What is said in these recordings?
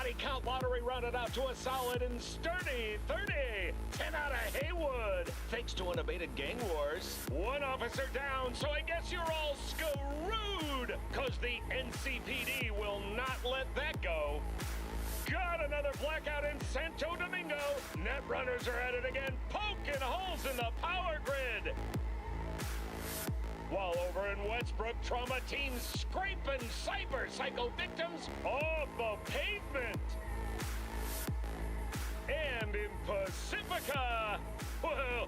body count lottery rounded out to a solid and sturdy 30. 10 out of Haywood. Thanks to unabated gang wars. One officer down, so I guess you're all screwed. Cause the NCPD will not let that go. Got another blackout in Santo Domingo. Net runners are at it again, poking holes in the power grid. While over in Westbrook, trauma teams scraping cyber psycho victims off the pavement. And in Pacifica, well,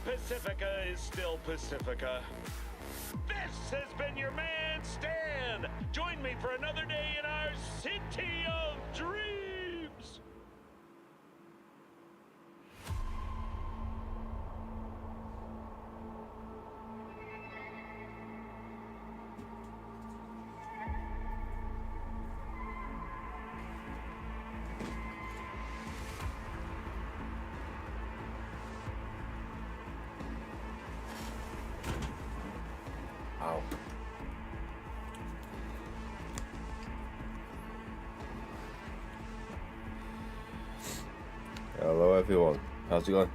Pacifica is still Pacifica. This has been your man, Stan. Join me for another day in our city of dreams. Ow. Hello everyone, how's it going?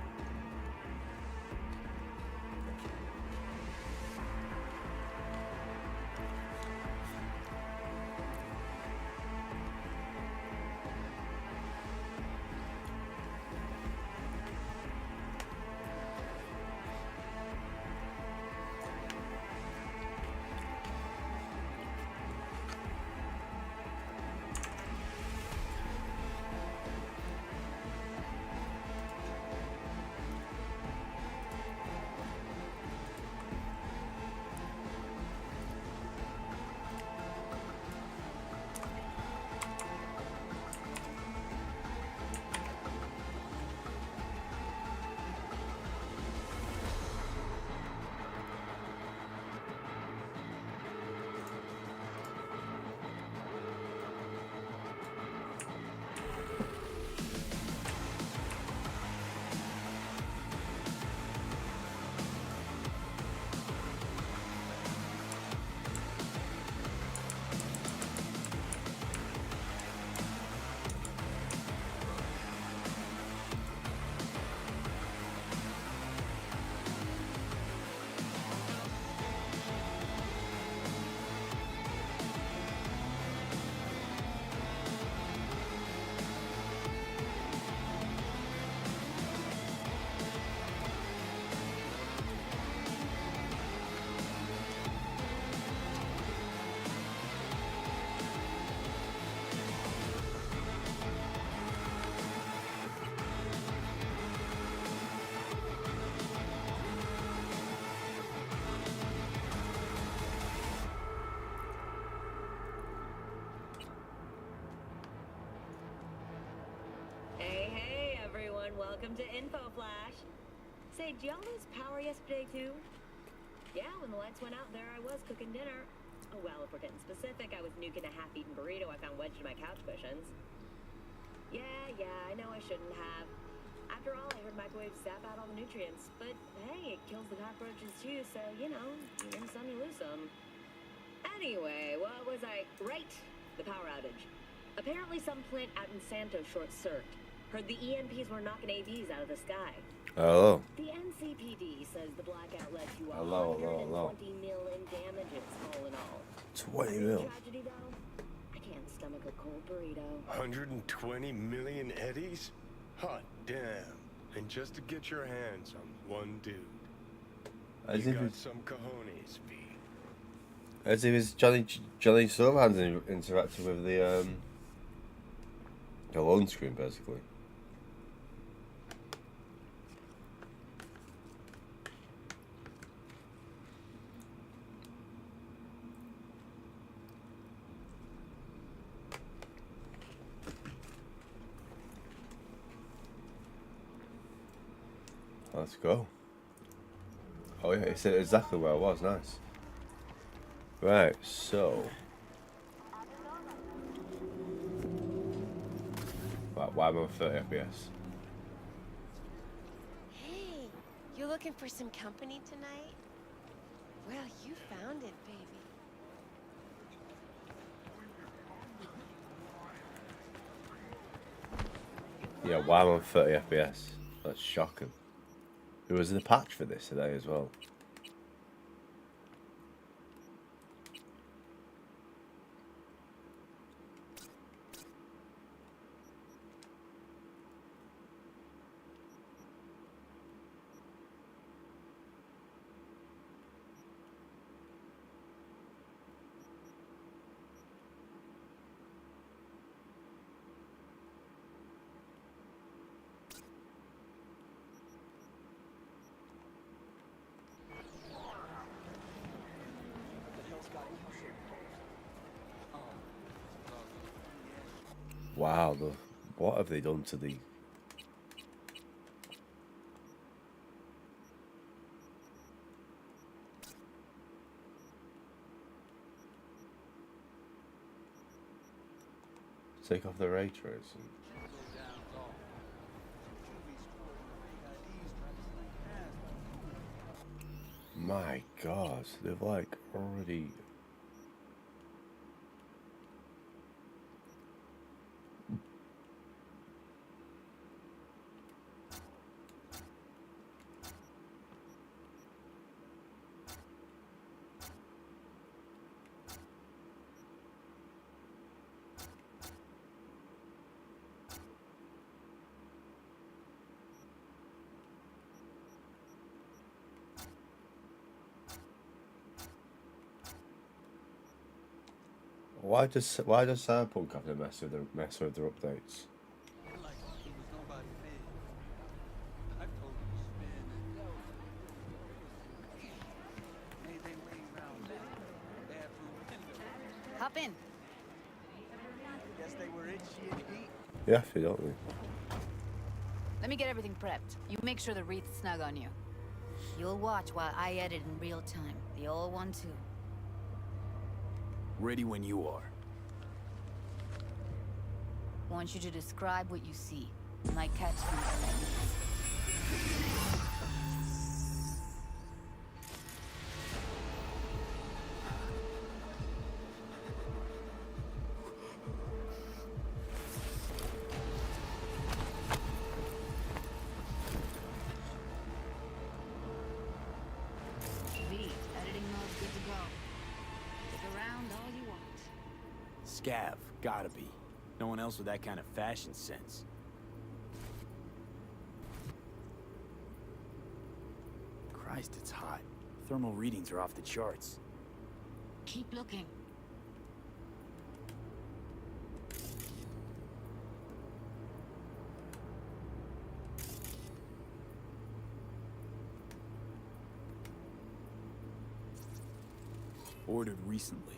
Welcome to Info Flash. Say, did y'all lose power yesterday too? Yeah, when the lights went out, there I was cooking dinner. Oh well, if we're getting specific, I was nuking a half-eaten burrito I found wedged in my couch cushions. Yeah, I know I shouldn't have. After all, I heard microwaves zap out all the nutrients. But hey, it kills the cockroaches too, so you know, you win some, you lose some. Anyway, what was I? Right, the power outage. Apparently some plant out in Santo short-circuited. Heard the EMPs were knocking AVs out of the sky. Hello. The NCPD says the blackout led to Hello. 120 mil in damages, all in all. 20 mil. Tragedy, though? I can't stomach a cold burrito. 120 million eddies? Hot damn. And just to get your hands on one dude. You got some cojones, V. As if it's Johnny Silverhands interacting with the loan screen, basically. Let's go. Oh yeah, it said exactly where I was. Nice. Right, so. Right, why am I on 30 FPS? Hey, you looking for some company tonight? Well, you found it, baby. Yeah, why am I on 30 FPS? That's shocking. There was a patch for this today as well. Wow, what have they done to the... Take off the ray tracing. My God, they've like already... Why does Cyberpunk have to mess with their updates? Hop in. Yeah, if you don't we? Let me get everything prepped. You make sure the wreath's snug on you. You'll watch while I edit in real time. The old one too. Ready when you are. Want you to describe what you see. Might catch some. Scav, gotta be. No one else with that kind of fashion sense. Christ, it's hot. Thermal readings are off the charts. Keep looking. Ordered recently.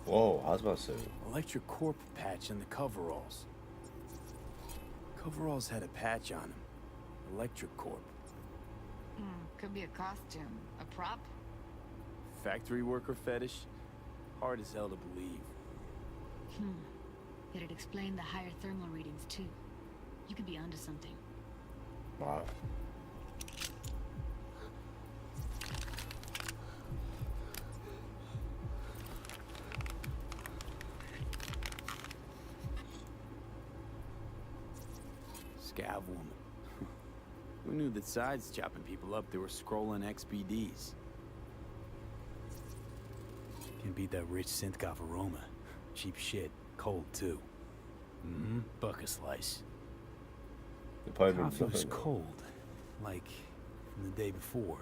Whoa, how's my suit? Electric Corp patch in the coveralls. Coveralls had a patch on them. Electric Corp. Could be a costume. A prop? Factory worker fetish? Hard as hell to believe. It'd explain the higher thermal readings too. You could be onto something. Wow. Scav woman. Who knew that sides chopping people up, they were scrolling XBDs? Can beat that rich synth-goth aroma. Cheap shit. Cold, too. Buck a slice. The pie Coffee was nothing. cold. Like from the day before.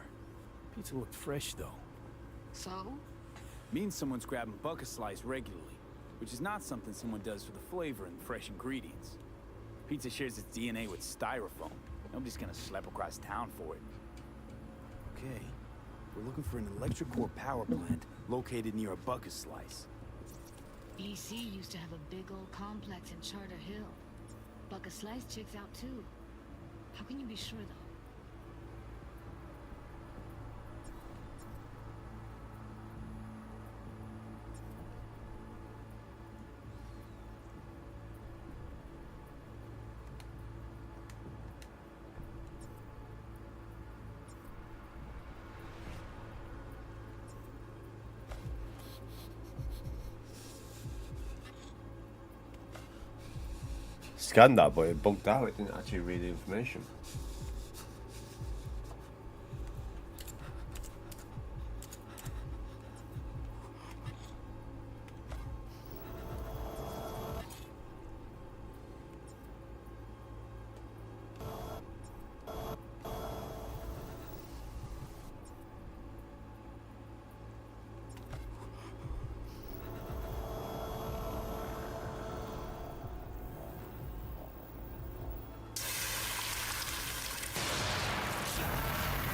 Pizza looked fresh, though. So? Means someone's grabbing buck a slice regularly. Which is not something someone does for the flavor and fresh ingredients. Pizza shares its DNA with styrofoam. Nobody's gonna slap across town for it. Okay. We're looking for an electric core power plant located near a bucket slice. BC used to have a big old complex in Charter Hill. Buck a Slice checks out too. How can you be sure, though? Scanned that, but it bugged out. It didn't actually read the information.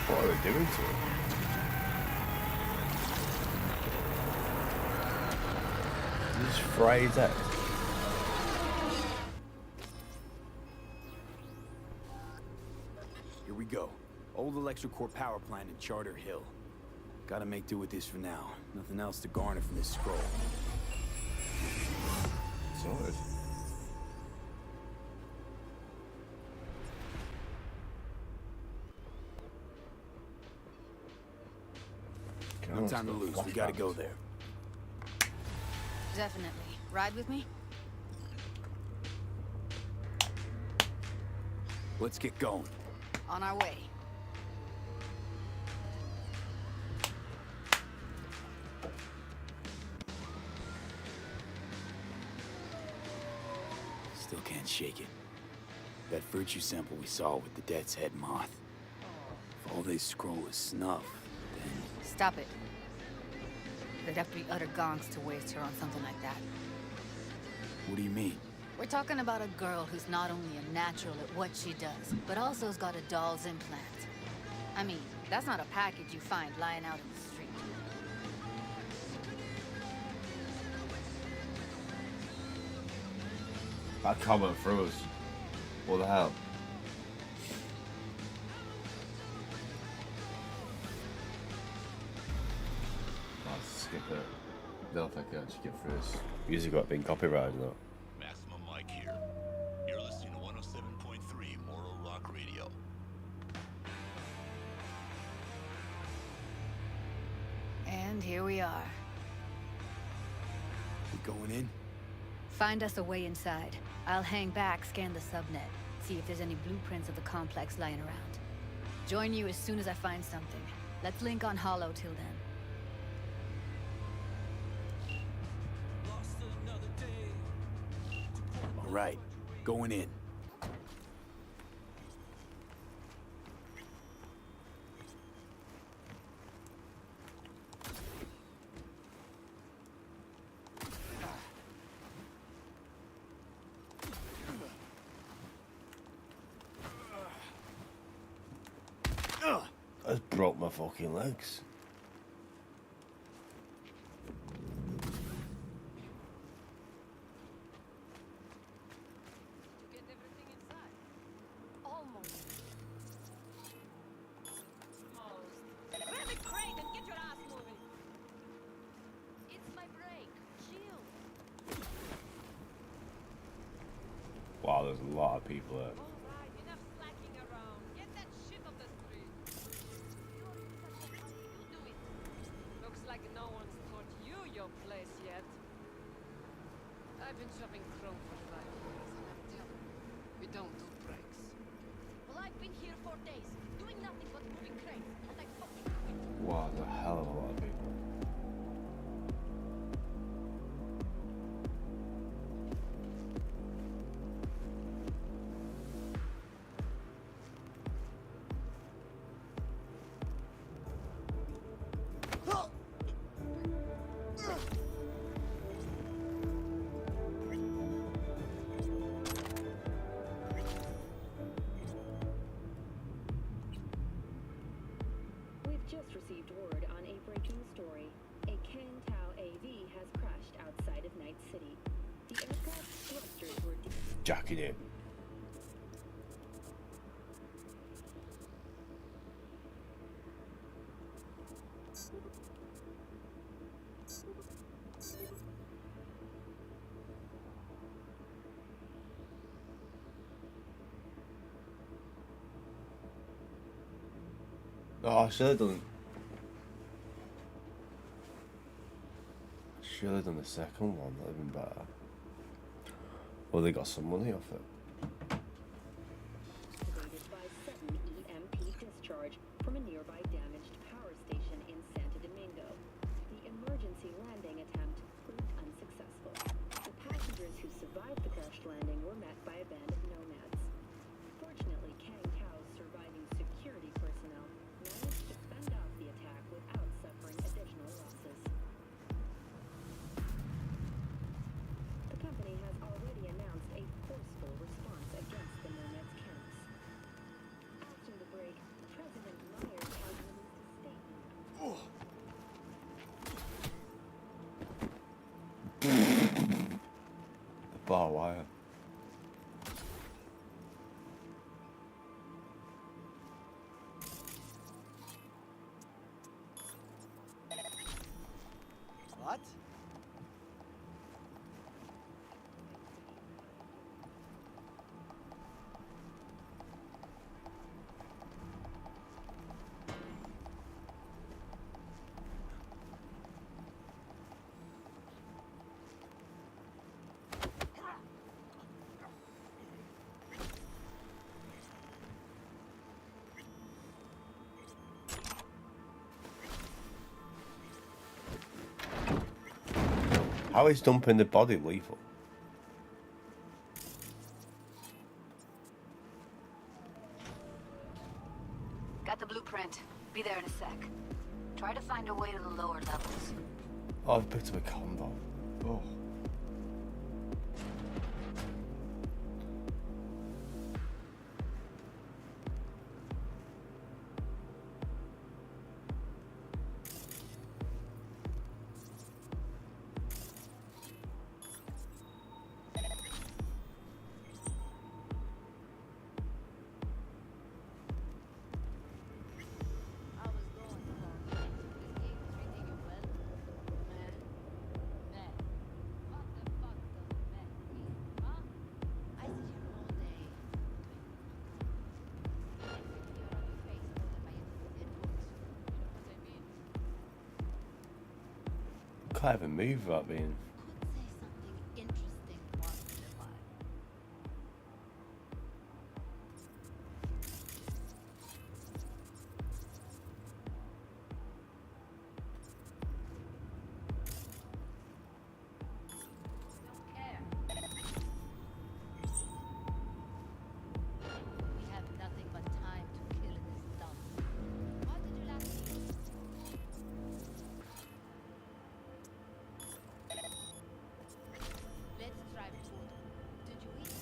What are they doing to it? Just fry his head. Here we go. Old electrical power plant in Charter Hill. Gotta make do with this for now. Nothing else to garner from this scroll. Sorted. No time to lose. We gotta go there. Definitely. Ride with me? Let's get going. On our way. Still can't shake it. That virtue sample we saw with the death's head moth. If all they scroll is snuff, then... Stop it. There'd have to be utter gonks to waste her on something like that. What do you mean? We're talking about a girl who's not only a natural at what she does, but also has got a doll's implant. I mean, that's not a package you find lying out in the street. That comment through us. What the hell? Let's skip it. Don't think I should get through this. Music got been copyrighted though. Maximum Mike here. You're listening to 107.3 Morrow Rock Radio. And here we are. We going in? Find us a way inside. I'll hang back, scan the subnet, see if there's any blueprints of the complex lying around. Join you as soon as I find something. Let's link on Hollow till then. All right. Going in. I just broke my fucking legs. Get everything inside. Almost. Grab the crate and get your ass moving. It's my break. Chill. Wow, there's a lot of people there. All right, enough slacking around. Get that shit off the street. You do it. Looks like no one's taught you your place yet. I've been shopping Chrome for 5 years, and I'm telling you, we don't do breaks. Well, I've been here 4 days, doing nothing but moving crates, and I fucking quit. Wow, there's a hell of a lot of people. We've just received word on a breaking story. A Ken Tao AV has crashed outside of Night City. The aircraft's thrusters were Jacking in. Oh, I should have done. Should have done the second one. That'd have been better. Well, they got some money off it. Activated by sudden EMP discharge from a nearby damaged power station in Santo Domingo. The emergency landing attempt proved unsuccessful. The passengers who survived the crashed landing were met by a band of nomads. Fortunately, Kang Tao's surviving security personnel managed to fend off the attack without suffering additional losses. The company has already announced a forceful response against the nomads' camps. After the break, President Myers has released a statement. The bar wire. What? How is dumping the body lethal? Got the blueprint. Be there in a sec. Try to find a way to the lower levels. Oh, I've picked up a combo. Oh. I was going for it. Is he treating you well? Man. Man. What the fuck does man mean, huh? I sit here all day. You're on your face more than my inputs. You know what I mean? Can't even move without being. Could say something interesting once in a while. Don't care. We have nothing but time to kill in this dump. What did you last eat? Let's try food. Did you eat?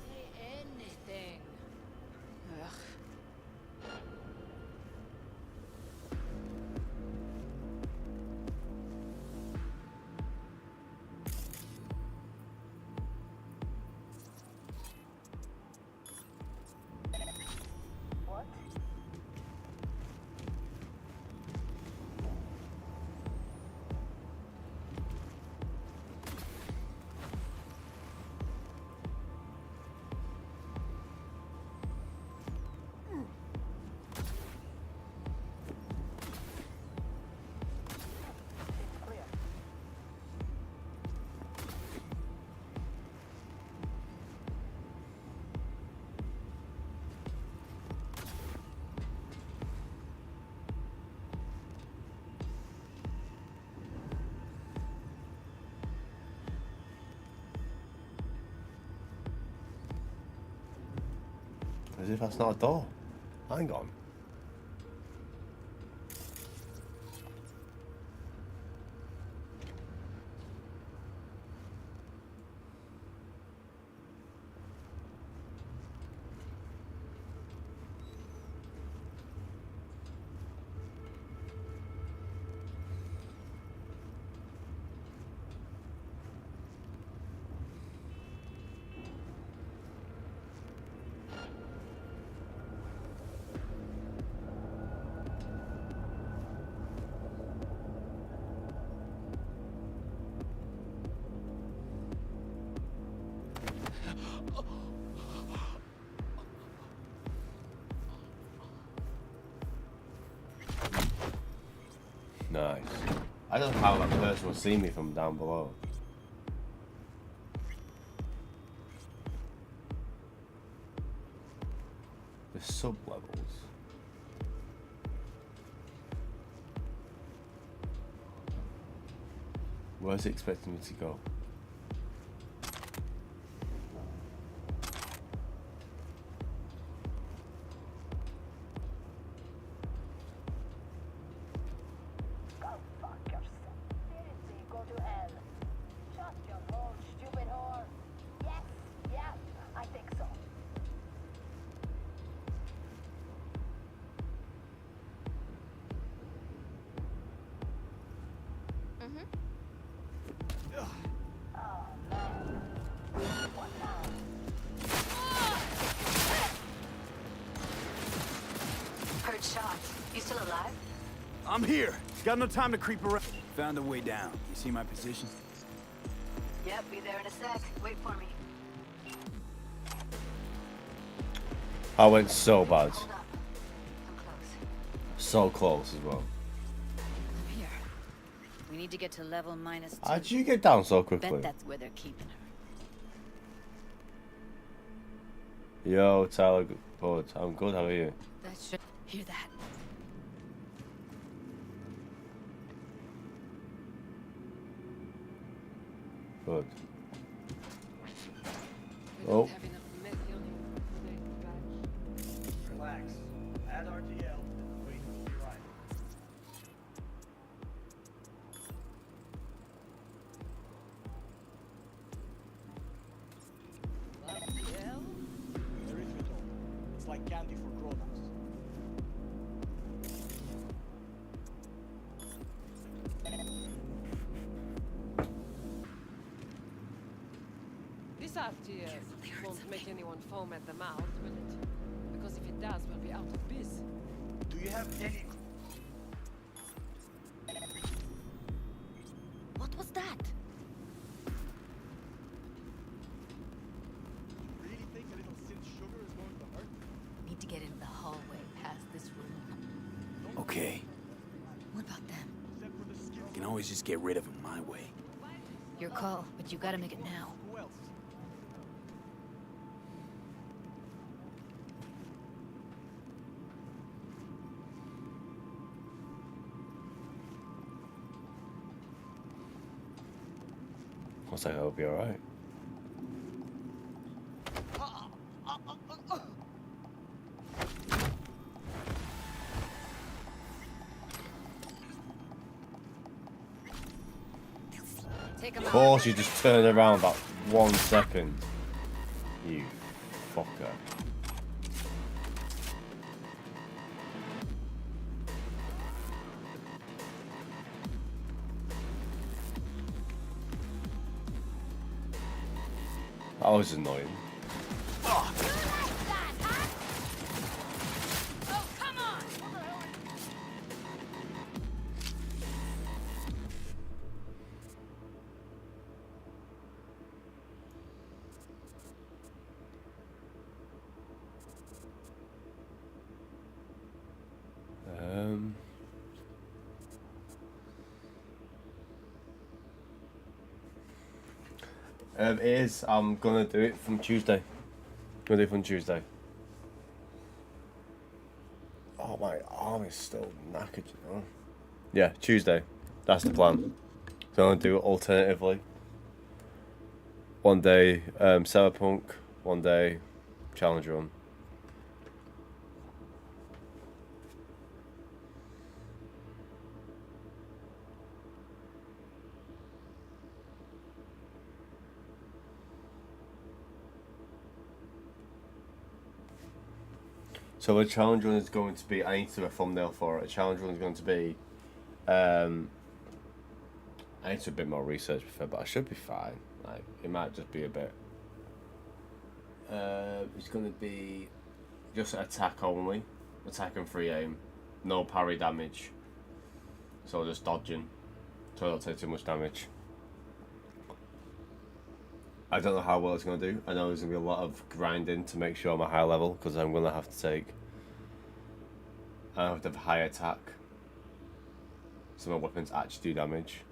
Say anything. Ugh. What? Clear. As if that's not a door. Hang on. I don't know how that person will see me from down below. The sub-levels. Where's it expecting me to go? Heard shots. You still alive? I'm here. Got no time to creep around. Found a way down. You see my position? Yep, be there in a sec. Wait for me. I went so bad. Hold up. I'm close. So close as well. I'm here. We need to get to level -2. How'd you get down so quickly? Bet that's where they're keeping her. Yo, Tyler, good. I'm good, how are you? That should hear that. Good. We Oh. don't have enough methionine to make the batch. Relax. Add RTL and wait to be right. RTL? Erythritol. It's like candy for grown-ups. This RTL won't make anyone foam at the mouth, will it? Because if it does, we'll be out of biz. Do you have any... What was that? really think a little synth sugar is going to hurt? Need to get into the hallway past this room. Okay. What about them? Except for the skin. I can always just get rid of him my way. Your call, but you gotta make it now. Who else? Looks like I'll be alright. Take him Of out. course, you just turned around that 1 second. You fucker. That was annoying. Oh, come on! It is. I'm gonna do it from Tuesday. Gonna do it from Tuesday. Oh, my arm is still knackered, you know. Yeah, Tuesday. That's the plan. So I'm gonna do it alternatively. One day Cyberpunk, one day challenge run. So a challenge run is going to be, I need to do a thumbnail for it. A challenge run is going to be, I need to do a bit more research before, but I should be fine. Like, it might just be a bit, it's going to be just attack only, attack and free aim, no parry damage, so just dodging, so I don't take too much damage. I don't know how well it's going to do. I know there's going to be a lot of grinding to make sure I'm a high level, because I'm going to have to take, I have to have high attack. some of the weapons actually do damage.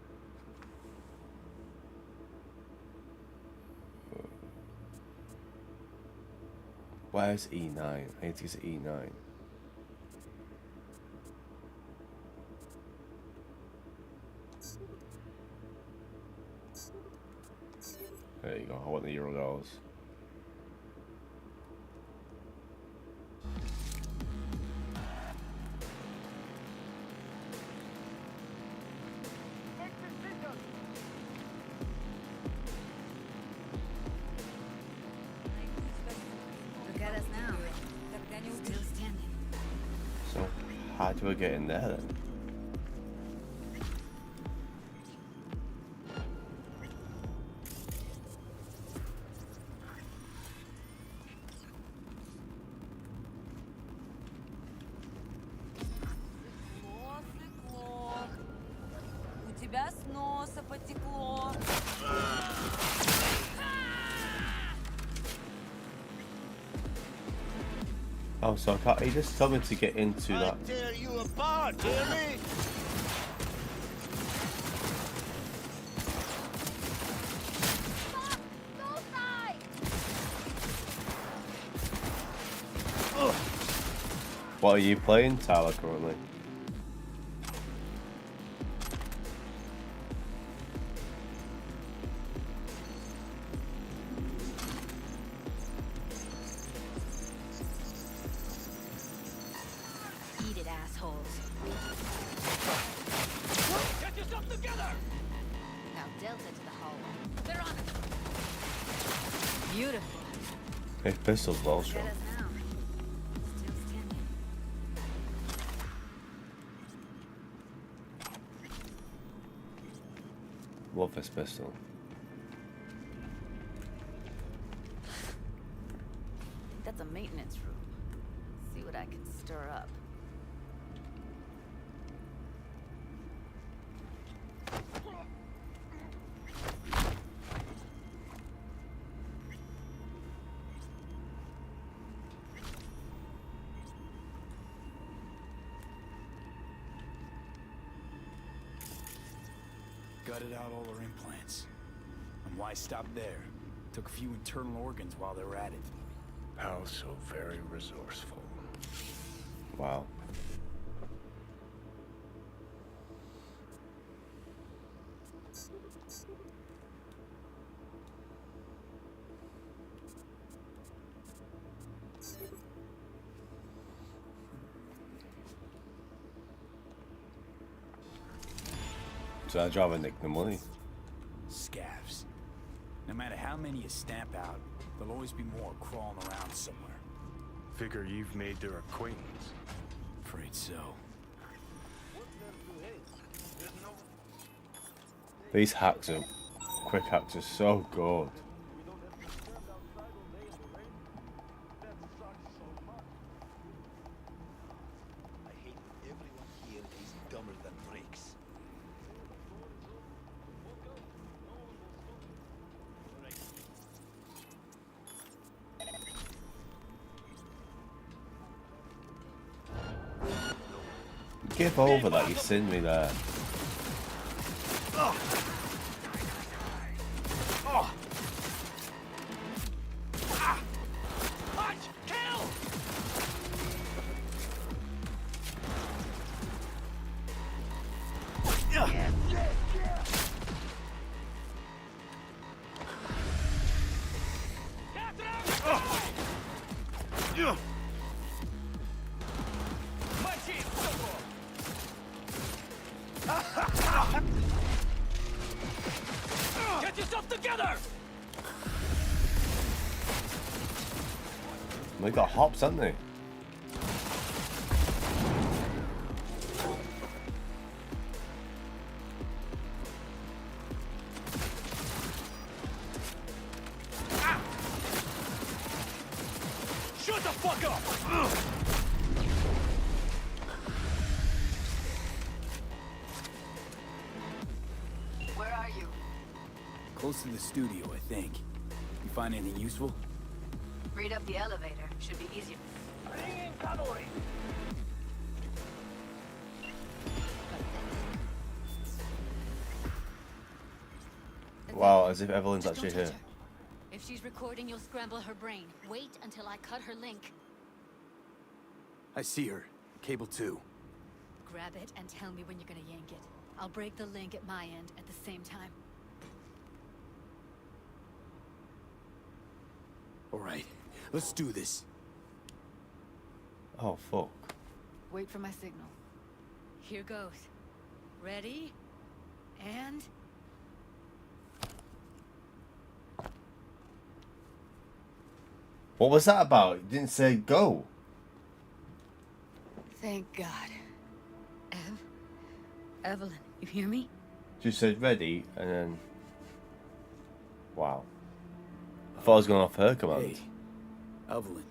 Where's E9? I need to get to E9. There you go, I want the Eurogirls. Look at us now. Still standing. So, how do I get in there then? Стекло. У тебя с носа потекло. Oh, so I can't, he just told me to get into that. Tear you apart, hear me? What are you playing, Tyler, currently? Eat it, assholes. Get yourself together! Now Delta to the hallway. They're on it. Beautiful. Hey, pistol's well Look shot. at us now. Still standing. Love this pistol. That's a maintenance room. See what I can stir up. Gutted out all her implants. And why stop there? Took a few internal organs while they were at it. How so very resourceful. Wow. So I'd rather nick the money. Scavs. No matter how many you stamp out, there'll always be more crawling around somewhere. Figure you've made their acquaintance. Afraid so. These hacks are, quick hacks are so good. I hate that everyone here is dumber than bricks. Give over that, you send me there. Punch! Kill! Get yourself together! They got hops, haven't they? Shut the fuck up! Where are you? Close to the studio, I think. You find anything useful? Read up the elevator. Should be easier. Bring in cavalry! Wow, as if Evelyn's Just actually don't touch here. her. If she's recording, you'll scramble her brain. Wait until I cut her link. I see her. Cable 2. Grab it and tell me when you're gonna yank it. I'll break the link at my end at the same time. All right, let's do this. Oh, fuck. Wait for my signal. Here goes. Ready? And... What was that about? You didn't say go. Thank God. Evelyn, you hear me? She said ready, and then... Wow. I thought I was going off her command. Hey, Evelyn.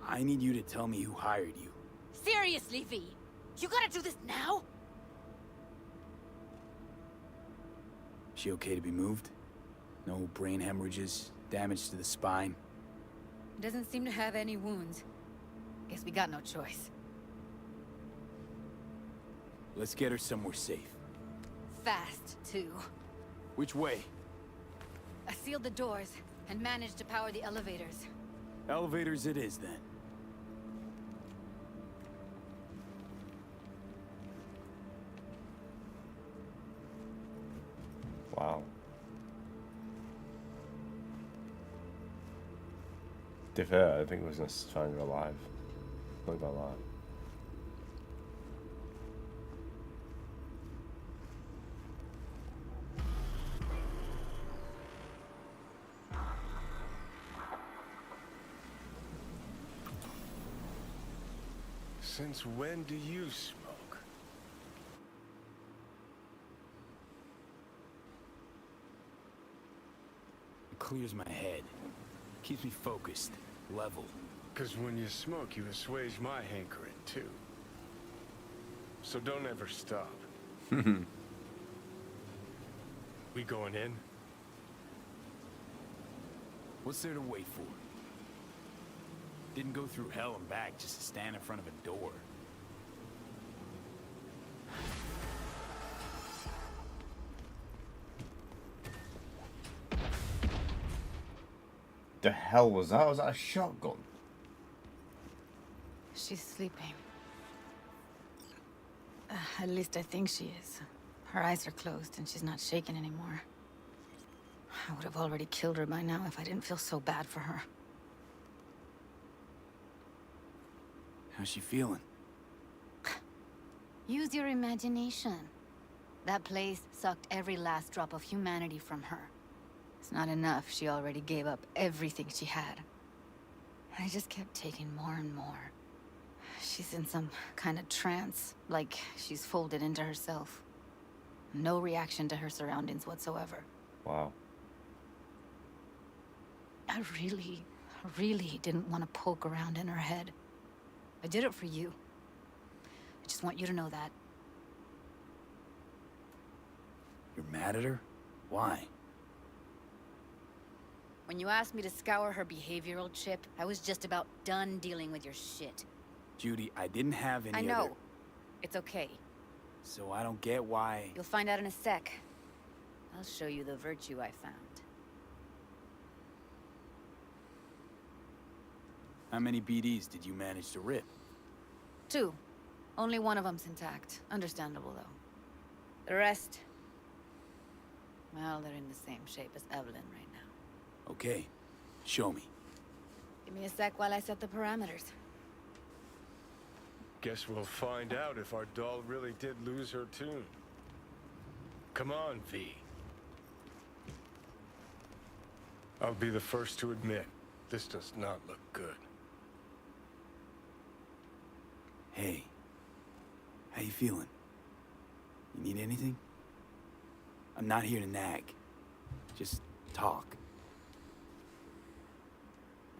I need you to tell me who hired you. Seriously, V? You gotta do this now? She okay to be moved? No brain hemorrhages, damage to the spine? Doesn't seem to have any wounds. Guess we got no choice. Let's get her somewhere safe. Fast, too. Which way? I sealed the doors and managed to power the elevators. Elevators it is, then. Wow. To be fair, I think it was going to find her alive. Not gonna lie. Since when do you smoke? It clears my head. Keeps me focused, level. Because when you smoke, you assuage my hankering, too. So don't ever stop. We going in? What's there to wait for? Didn't go through hell and back just to stand in front of a door. The hell was that? Was that a shotgun? She's sleeping. At least I think she is. Her eyes are closed and she's not shaking anymore. I would have already killed her by now if I didn't feel so bad for her. How's she feeling? Use your imagination. That place sucked every last drop of humanity from her. It's not enough. She already gave up everything she had. I just kept taking more and more. She's in some kind of trance, like she's folded into herself. No reaction to her surroundings whatsoever. Wow. I really didn't want to poke around in her head. I did it for you. I just want you to know that. You're mad at her? Why? When you asked me to scour her behavioral chip, I was just about done dealing with your shit. Judy, I didn't have any I know. other... It's okay. So I don't get why... You'll find out in a sec. I'll show you the virtue I found. How many BDs did you manage to rip? 2. Only one of them's intact. Understandable, though. The rest... well, they're in the same shape as Evelyn right now. Okay. Show me. Give me a sec while I set the parameters. Guess we'll find out if our doll really did lose her tune. Come on, V. I'll be the first to admit, this does not look good. Hey. How you feeling? You need anything? I'm not here to nag. Just talk.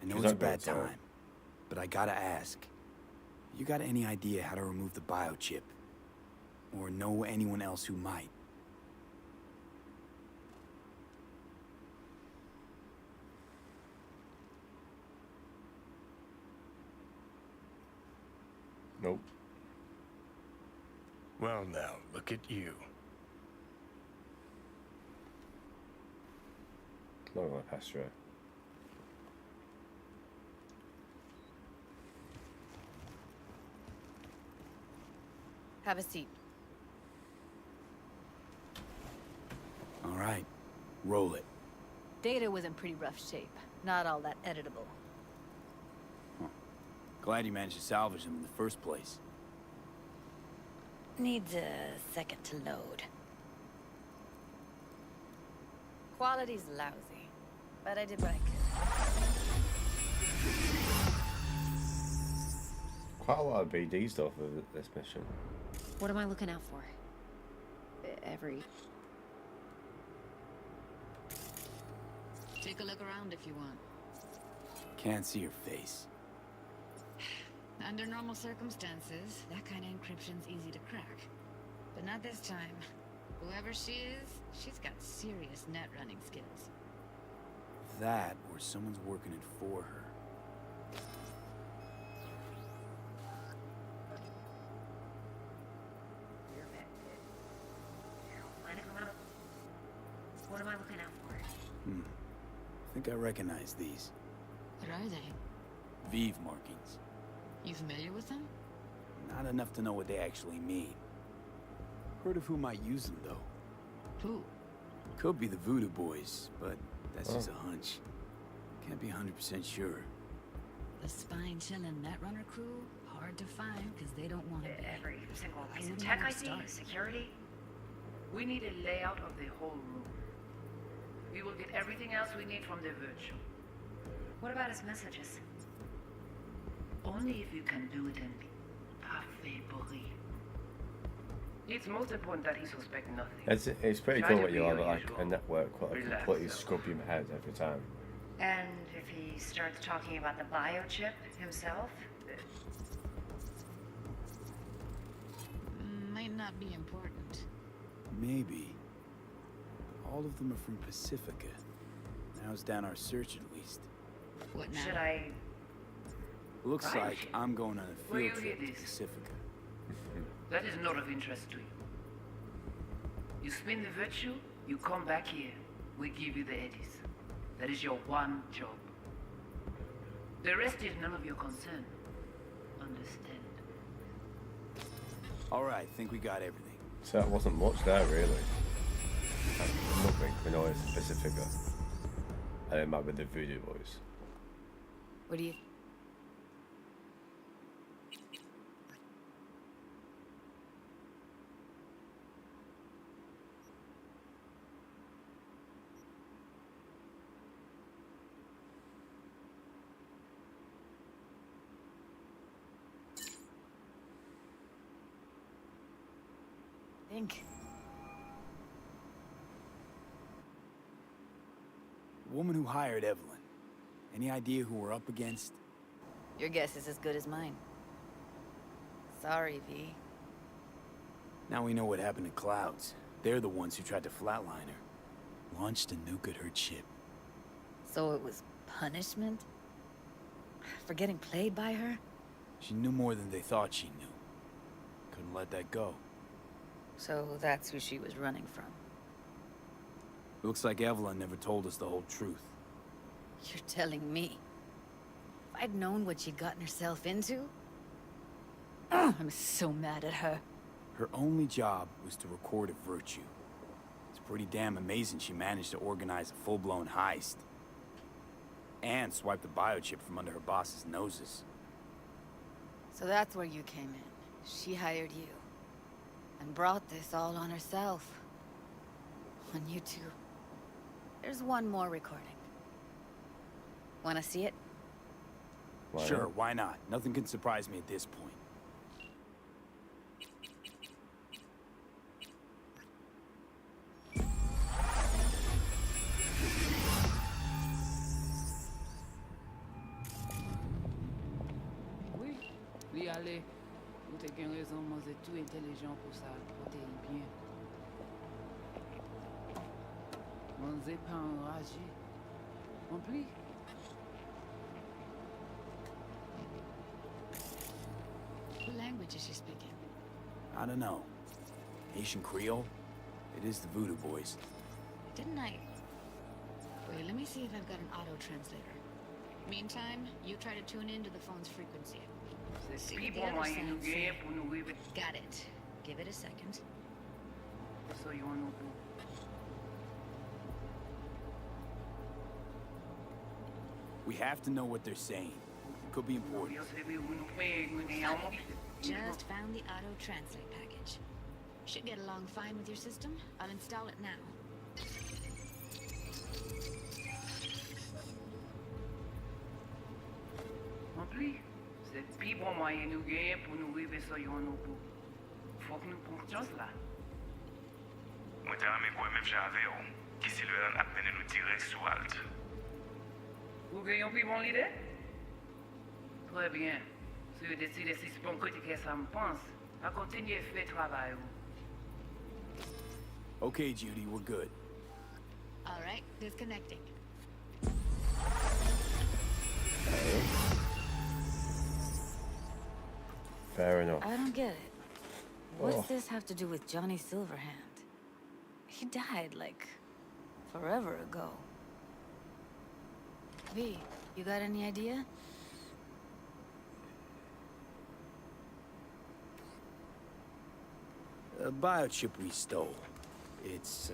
I know She's it's a not gonna bad tell. time, but I gotta ask. You got any idea how to remove the biochip? Or know anyone else who might? Nope. Well now, look at you. Not gonna pass through. Have a seat. All right, roll it. Data was in pretty rough shape. Not all that editable. Glad you managed to salvage them in the first place. Needs a second to load. Quality's lousy, but I did what I could. Quite a lot of BD stuff with this mission. What am I looking out for? Take a look around if you want. Can't see your face. Under normal circumstances, that kind of encryption's easy to crack. But not this time. Whoever she is, she's got serious net running skills. That, or someone's working it for her. What am I looking out for? I think I recognize these. What are they? Vive markings. You familiar with them? Not enough to know what they actually mean. Heard of who might use them, though. Who? Could be the Voodoo Boys, but that's just a hunch. Can't be 100% sure. The spine-chilling Netrunner crew? Hard to find, because they don't want to be. Every single piece of wouldn't tech even I see, start. security. We need a layout of the whole room. We will get everything else we need from the virtual. What about his messages? Only if you can do it in parfait bruit. It's most important that he suspect nothing. It's pretty Try cool to what be you have like unusual. a network that Relax, completely though. scrub your head every time. And if he starts talking about the biochip himself, Might not be important. Maybe. All of them are from Pacifica. Narrows down our search at least. What now? should I? Looks Biochip? like I'm going on a Where field you trip hear to this? Pacifica. That is not of interest to you. You spin the virtue, you come back here. We give you the eddies. That is your one job. The rest is none of your concern. Understand? All right, think we got everything. So that wasn't much there really. Nothing. We know it's Pacifica. And it might be the Voodoo Boys. What do you... think? The woman who hired Evelyn. Any idea who we're up against? Your guess is as good as mine. Sorry, V. Now we know what happened to Clouds. They're the ones who tried to flatline her. Launched a nuke at her chip. So it was punishment? For getting played by her? She knew more than they thought she knew. Couldn't let that go. So that's who she was running from. Looks like Evelyn never told us the whole truth. You're telling me? If I'd known what she'd gotten herself into? Ugh, I'm so mad at her. Her only job was to record a virtue. It's pretty damn amazing she managed to organize a full-blown heist. And swipe the biochip from under her boss's noses. So that's where you came in. She hired you. And brought this all on herself. On you two. There's one more recording. Wanna see it? Sure, why not? Nothing can surprise me at this point. Oui, li ale. Ou te gen rezon manje tout intelligent pour ça, pour te y bien. Manje pas enragé. Rempli. What language is she speaking? I don't know. Haitian Creole? It is the Voodoo Boys. Didn't I... Wait, let me see if I've got an auto translator. Meantime, you try to tune into the phone's frequency. See what the other sounds say. Got it. Give it a second. We have to know what they're saying. Could be important. Just found the auto translate package. Should get along fine with your system. I'll install it now. C'est le plus bon moyen nous gagner pour nous vivre sur nos bouts. Faut que nous prenions cela. Moi, t'as aimé pour même j'avais, qui s'il veut à peine nous tirer sur Alt. Vous gagnez plus bon l'idée? Très bien. Si vous décidez si c'est bon côté que ça me pense, à continuer à faire le travail. Okay, Judy, we're good. All right, disconnecting. Fair enough. I don't get it. What's this have to do with Johnny Silverhand? He died, like, forever ago. V, you got any idea? A biochip we stole. It's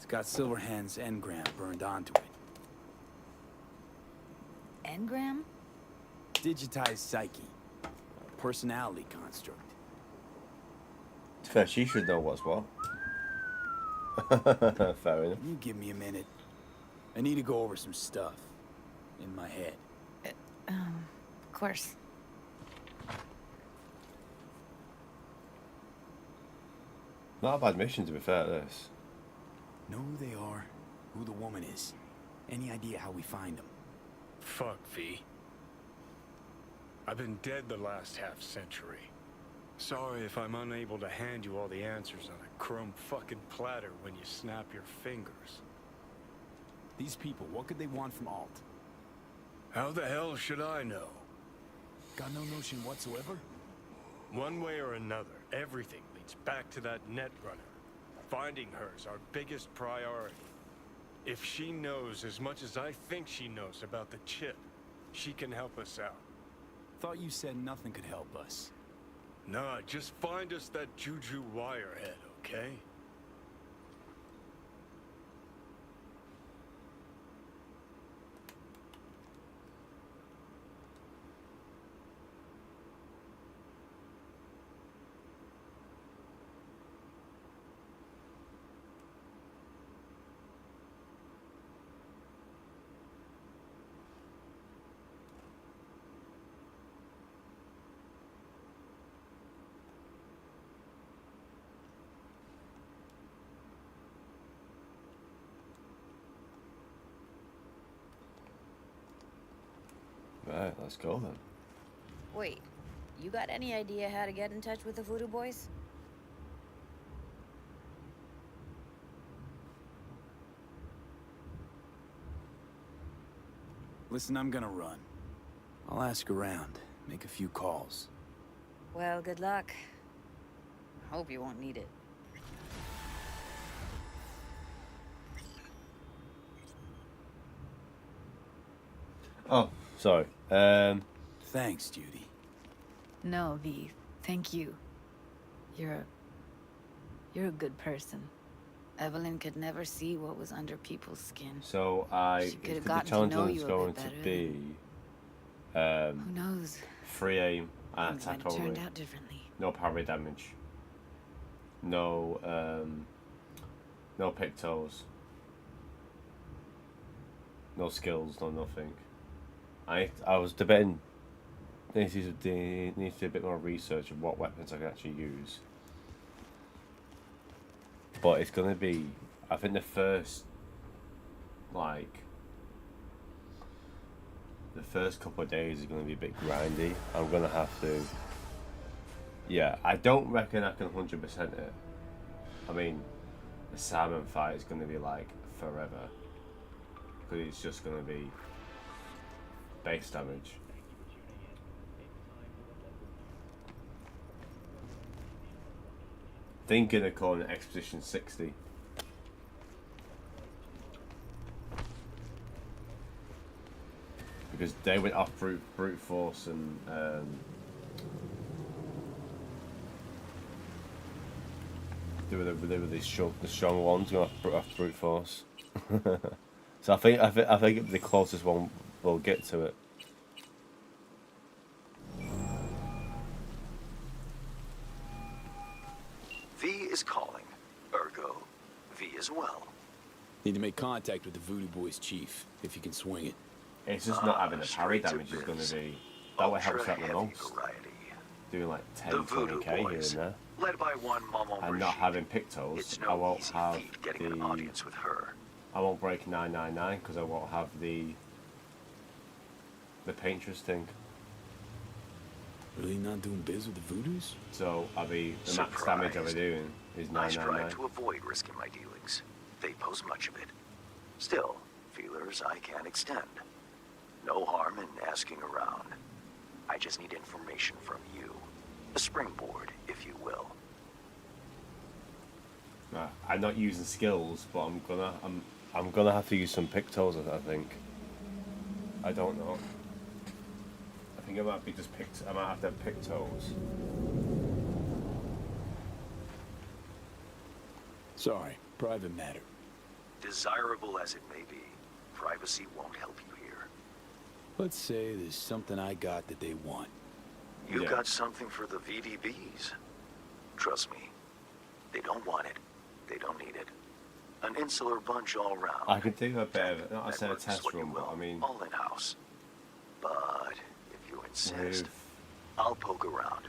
got Silverhand's engram burned onto it. Engram? Digitized psyche. A personality construct. Fair, she should know what's what. Fair enough. You give me a minute. I need to go over some stuff. In my head. Of course. Not a bad mission, to be fair, this. Know who they are, who the woman is. Any idea how we find them? Fuck, V. I've been dead the last half-century. Sorry if I'm unable to hand you all the answers on a chrome fucking platter when you snap your fingers. These people, what could they want from Alt? How the hell should I know? Got no notion whatsoever? One way or another, everything leads back to that Netrunner. Finding her's our biggest priority. If she knows as much as I think she knows about the chip, she can help us out. Thought you said nothing could help us. Nah, just find us that Juju wirehead, okay? Right, let's go then. Wait, you got any idea how to get in touch with the Voodoo Boys? Listen, I'm gonna run. I'll ask around, make a few calls. Well, good luck. Hope you won't need it. Oh, sorry. Thanks, Judy. No, V. Thank you. You're a good person. Evelyn could never see what was under people's skin. So the challenge is going to be who knows? free aim and attack only. Turned out differently. No parry damage. No no pictos. No skills, no nothing. I was debating. Need to do a bit more research of what weapons I can actually use. But it's gonna be, I think the first couple of days is gonna be a bit grindy. I'm gonna have to. Yeah, I don't reckon I can 100% it. I mean, the salmon fight is gonna be like forever, because it's just gonna be base damage. Thinking of calling it Expedition 60. because they went off brute force and they were the strong ones going off brute force. So I think the closest one will get to it. V is calling, ergo V as well. Need to make contact with the Voodoo Boys chief, if you can swing it. It's just not having the parry damage is going to be... That would help out the most. Doing like 10, 20k here and there. Led by one Momo And not having Pictos, it's I no won't easy have feat getting an the... audience with her. I won't break 999 because I won't have the painter's thing. Really not doing biz with the Voodoos? So I'll be the max damage I'll be doing is I strive 999. to avoid risking my dealings. They pose much of it. Still, feelers I can extend. No harm in asking around. I just need information from you. A springboard, if you will. I'm not using skills, but I'm gonna have to use some Pictos. I think. I don't know. I think it might be just I might have to have Pictos. Sorry, private matter. Desirable as it may be, privacy won't help you here. Let's say there's something I got that they want. You got something for the VDBs. Trust me, they don't want it. They don't need it. An insular bunch all round. I could do a bit of it. Not I said a test run, but I mean. All in house. But if you insist, I'll poke around.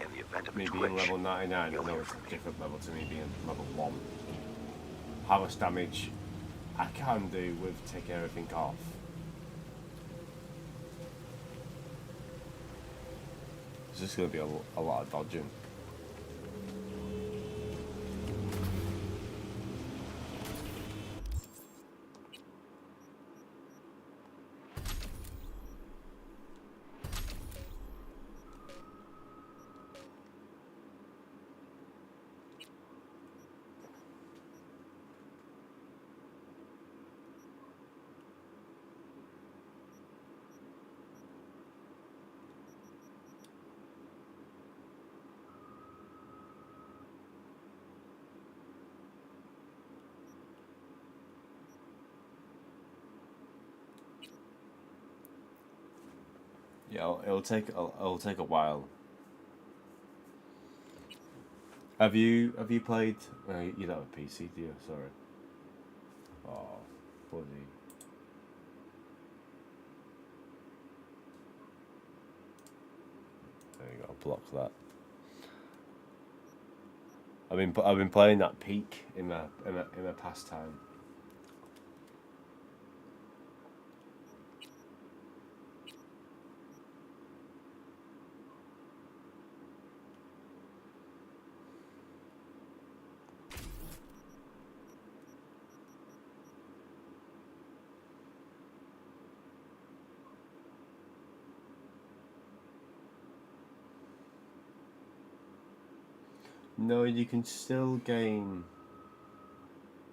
In the event of a me twitch, being level 99, I know it's a different level to me being level 1. How much damage I can do with taking everything off. It's just going to be a lot of dodging. Yeah, it'll take a while. Have you played? You don't have a PC, do you? Sorry. Oh, bloody. There you go. Block that. I've been playing that Peak in my pastime. No, you can still gain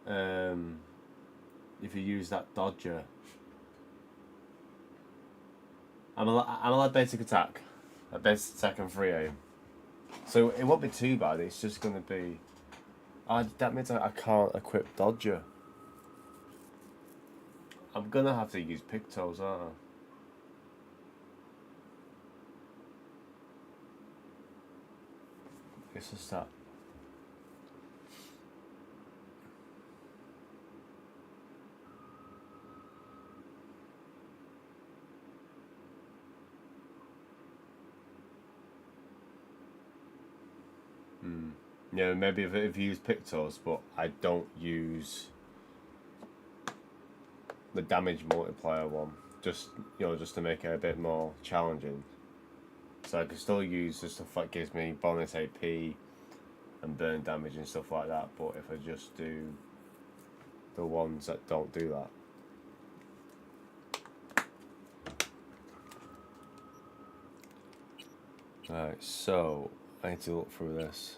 if you use that dodger. I'm allowed basic attack. A basic attack and free aim. So it won't be too bad, it's just gonna be that means I can't equip dodger. I'm gonna have to use Pictos, aren't I? It's just that. Yeah, maybe if you use Pictos, but I don't use the damage multiplier one. Just just to make it a bit more challenging. So I can still use the stuff that gives me bonus AP and burn damage and stuff like that, but if I just do the ones that don't do that. Alright, so I need to look through this.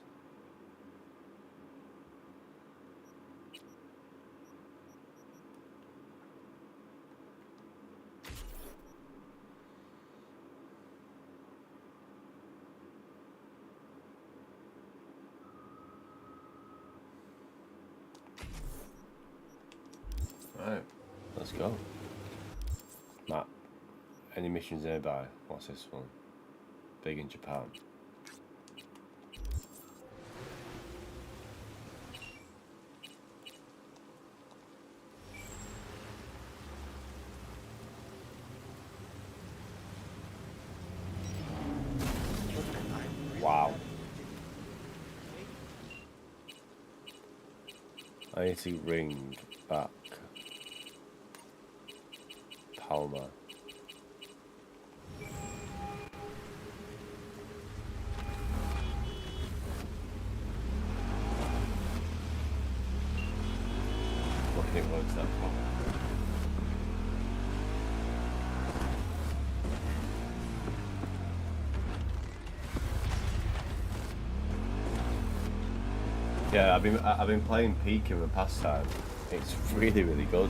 Right, let's go. Map. Any missions nearby? What's this one? Big in Japan. Wow. I need to ring back Palmer. Fucking it works that far. Yeah, I've been playing Peak in the past time. It's really good.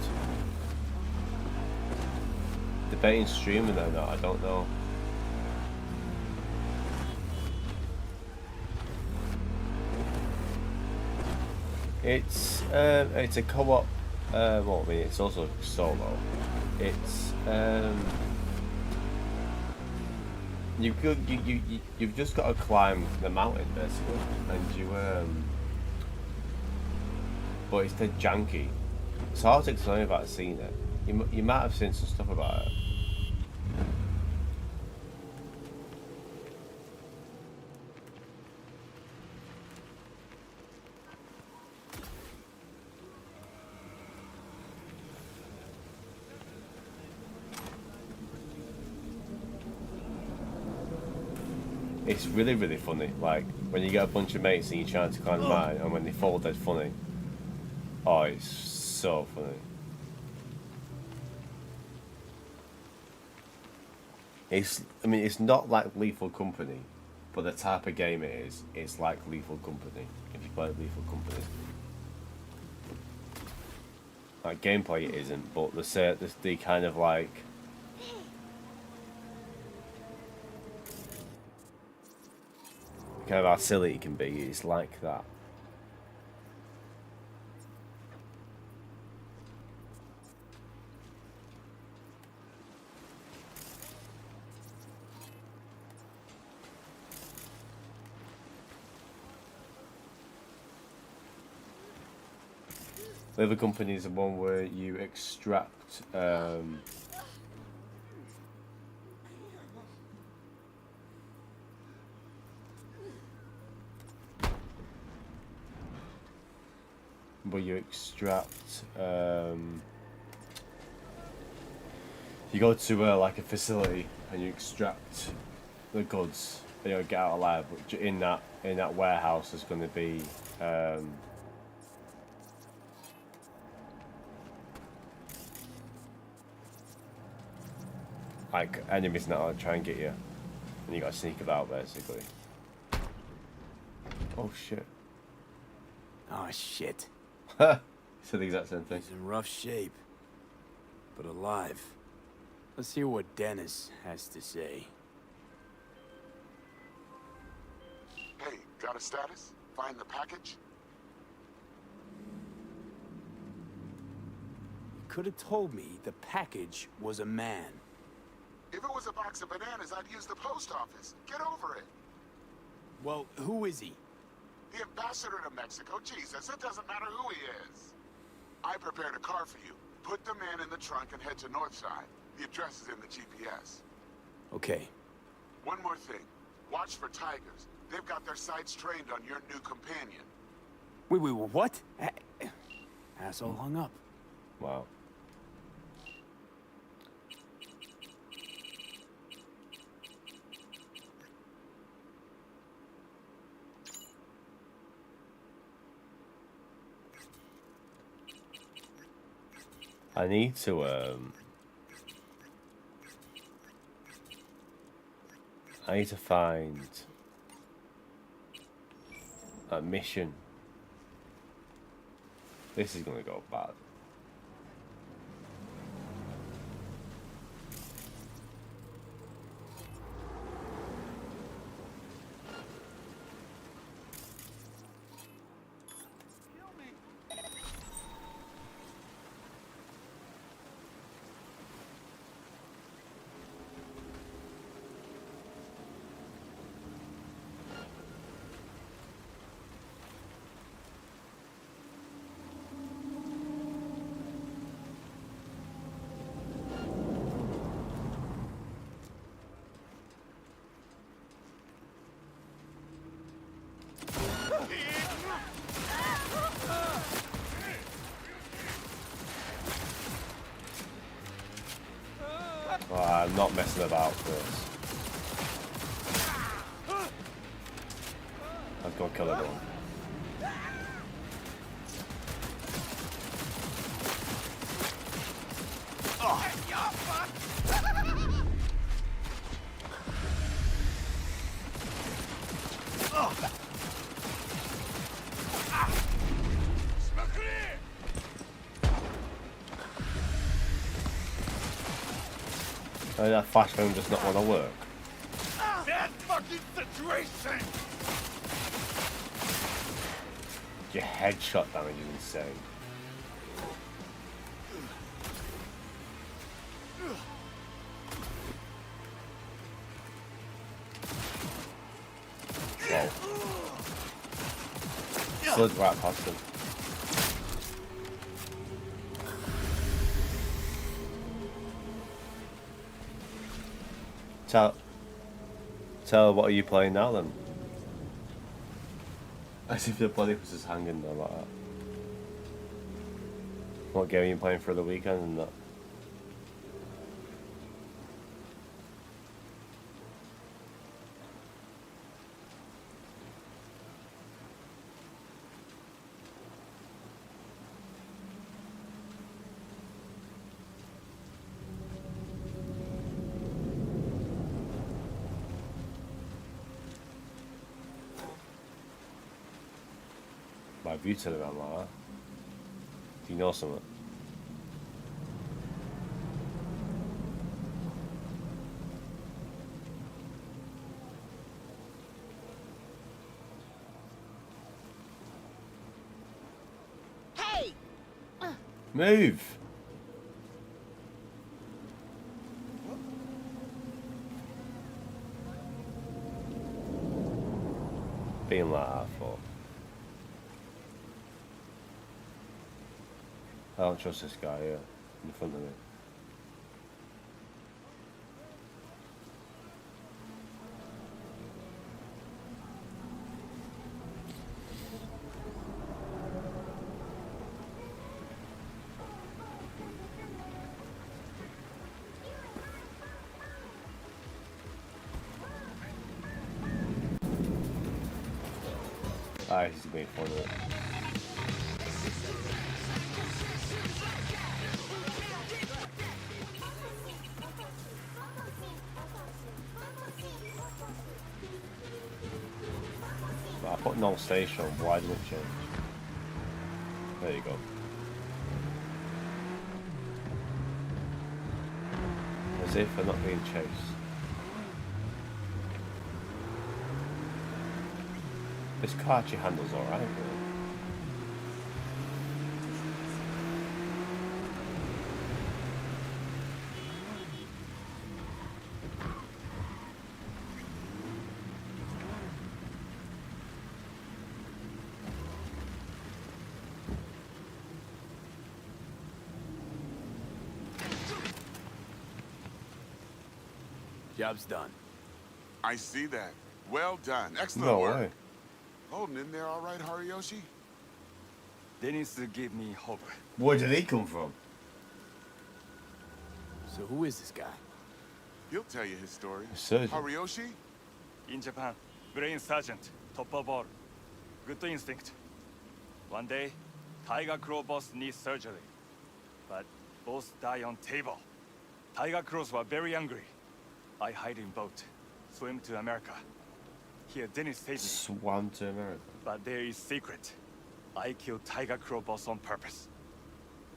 Debating streaming or not, I don't know. It's a co-op. Well, I mean, it's also solo. It's you've just got to climb the mountain basically, and you but it's dead janky. It's hard to explain without seeing it. You might have seen some stuff about it. It's really funny. Like when you get a bunch of mates and you're trying to climb a mountain, and when they fall dead funny. Oh, it's so funny. I mean, it's not like Lethal Company, but the type of game it is, it's like Lethal Company. If you play Lethal Company, like gameplay it isn't, but the kind of like kind of how silly it can be. It's like that. The other company is the one where you extract you go to like a facility and you extract the goods, you know, get out alive. But in that warehouse there's going to be like enemies that will try and get you, and you got to sneak about basically. Oh shit! Oh shit! Said the exact same thing. He's in rough shape, but alive. Let's hear what Dennis has to say. Hey, got a status? Find the package? You could have told me the package was a man. If it was a box of bananas, I'd use the post office. Get over it. Well, who is he? The ambassador to Mexico. Jesus, it doesn't matter who he is. I prepared a car for you. Put the man in the trunk and head to Northside. The address is in the GPS. Okay. One more thing. Watch for tigers. They've got their sights trained on your new companion. Wait, what? Asshole hung up. Wow. I need to find a mission. This is gonna go bad. I'm not messing about first. I've got to kill everyone. Oh, that flash phone does not want to work. That fucking situation! Your headshot damage is insane. Whoa. Slid right past him. Tell what are you playing now then? As if the body was just hanging there like that. What game are you playing for the weekend and that? My view to around like that. Do you know something? Hey! Move! Being like that for. I don't trust this guy here in front of me. Ah, he's made fun of it. I put no station on, why didn't it change? There you go. As if they're not being chased. This car actually handles alright. Job's done. I see that. Well done. Excellent No work. way. Holding in there all right, Hariyoshi? Dennis gave me hope. Where did he come from? So who is this guy? He'll tell you his story. A surgeon. Hariyoshi? In Japan, brain sergeant, top of all. Good instinct. One day, Tiger Claw boss needs surgery. But both die on table. Tiger Claws were very angry. I hide in boat, swim to America. Here, Dennis saved me. Swam to America. But there is secret. I killed Tiger Claw boss on purpose.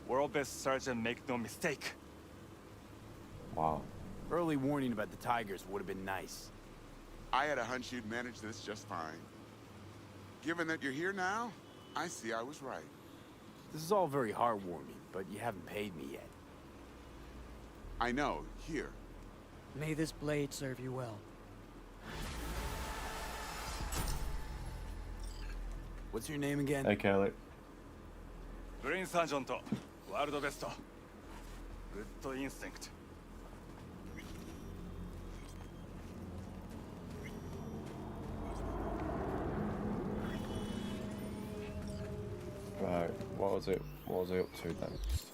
World best surgeon, make no mistake. Wow. Early warning about the tigers would have been nice. I had a hunch you'd manage this just fine. Given that you're here now, I see I was right. This is all very heartwarming, but you haven't paid me yet. I know. Here. May this blade serve you well. What's your name again? Okay, look. Brain sergeant, world best. Good instinct. Right, what was it? What was I up to next?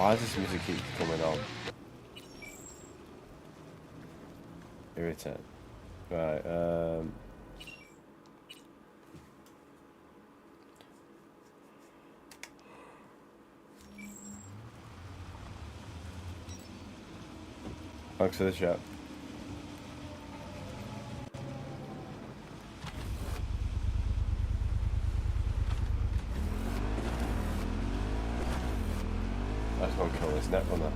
Why does this music keep coming on? Irritant. Right, thanks for the chat. I just want to kill this net runner.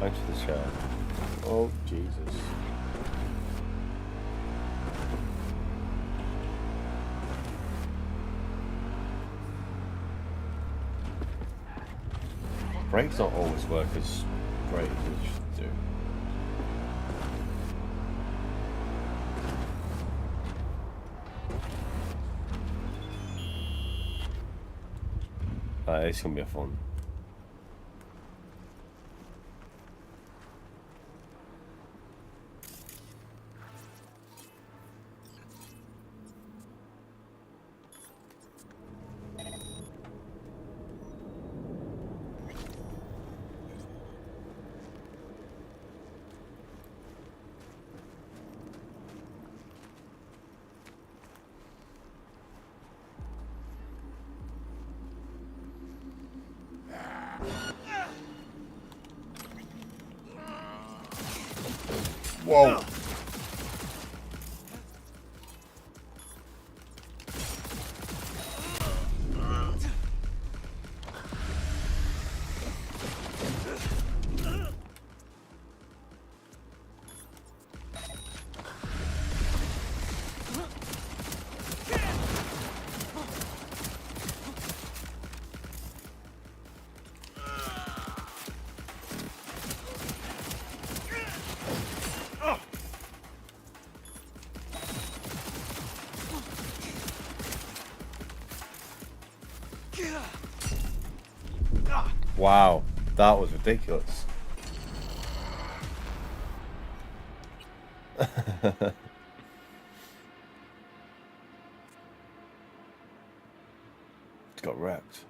Thanks for the chat. Oh, Jesus. Brakes don't always work as great as they should do. It's gonna be a fun. Whoa. Wow, that was ridiculous. It's got wrecked.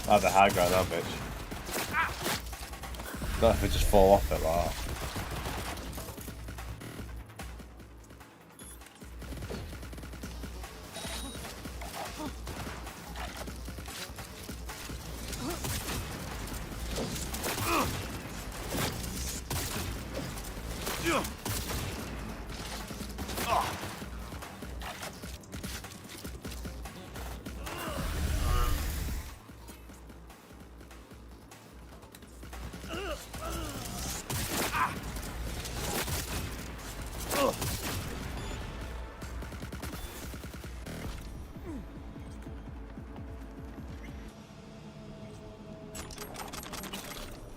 I have the high ground now, bitch. Not if we just fall off it like that.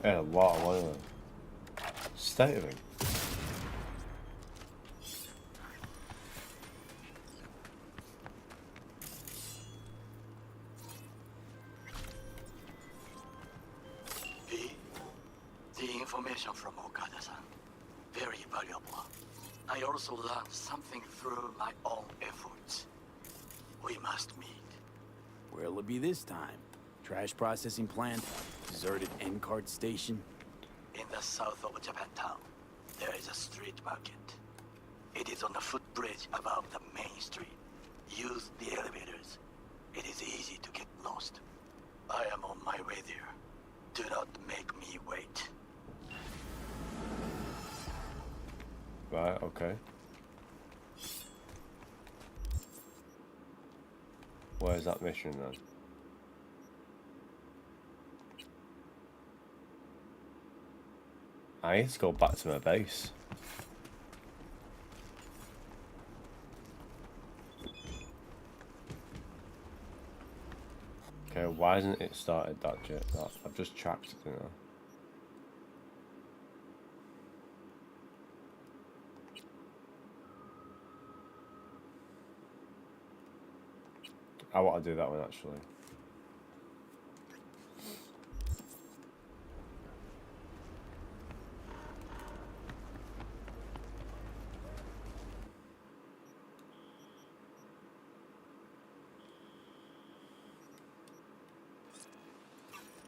Yeah, a lot of money. State of it. The information from Okada-san. Very valuable. I also learned something through my own efforts. We must meet. Where'll it be this time? Trash processing plant? Deserted N-card station? In the south of Japantown, there is a street market. It is on the footbridge above the main street. Use the elevators. It is easy to get lost. I am on my way there. Do not make me wait. Right, okay. Where's that mission then? I need to go back to my base. Okay, why hasn't it started that yet? I've just tracked it, you know. I want to do that one actually.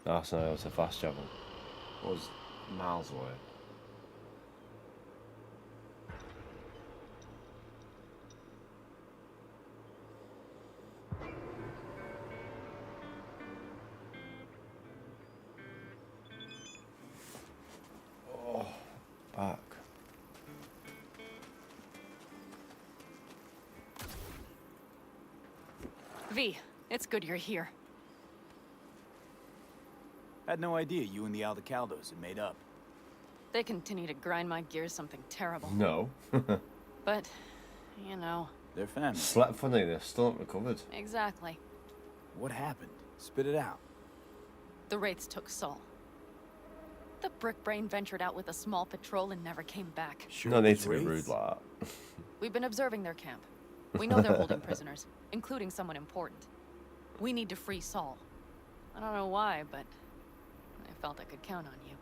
That's no, it's a fast travel. It was miles away. Oh, back. V, it's good you're here. Had no idea you and the Aldecaldos had made up. They continue to grind my gears something terrible. No. But, you know. They're family. Slept funny, they're still not recovered. Exactly. What happened? Spit it out. The Wraiths took Saul. The Brick Brain ventured out with a small patrol and never came back. Sure, no need to be rude like that. We've been observing their camp. We know they're holding prisoners, including someone important. We need to free Saul. I don't know why, but I felt I could count on you.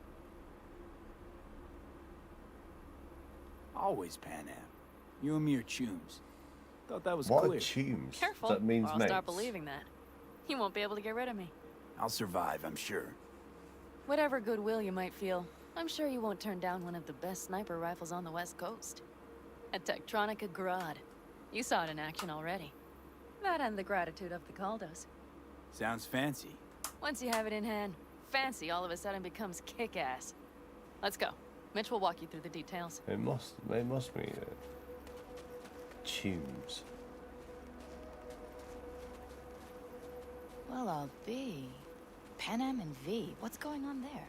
Always Pan Am. You and me are chums. Thought that was what clear. What chums? Careful, That means or I'll mates. start believing that. You won't be able to get rid of me. I'll survive, I'm sure. Whatever goodwill you might feel, I'm sure you won't turn down one of the best sniper rifles on the West Coast. A Tektronica Grad. You saw it in action already. That and the gratitude of the Caldos. Sounds fancy. Once you have it in hand, fancy all of a sudden becomes kick-ass. Let's go. Mitch will walk you through the details. It must be tunes. Well, I'll be. Pan Am and V. What's going on there?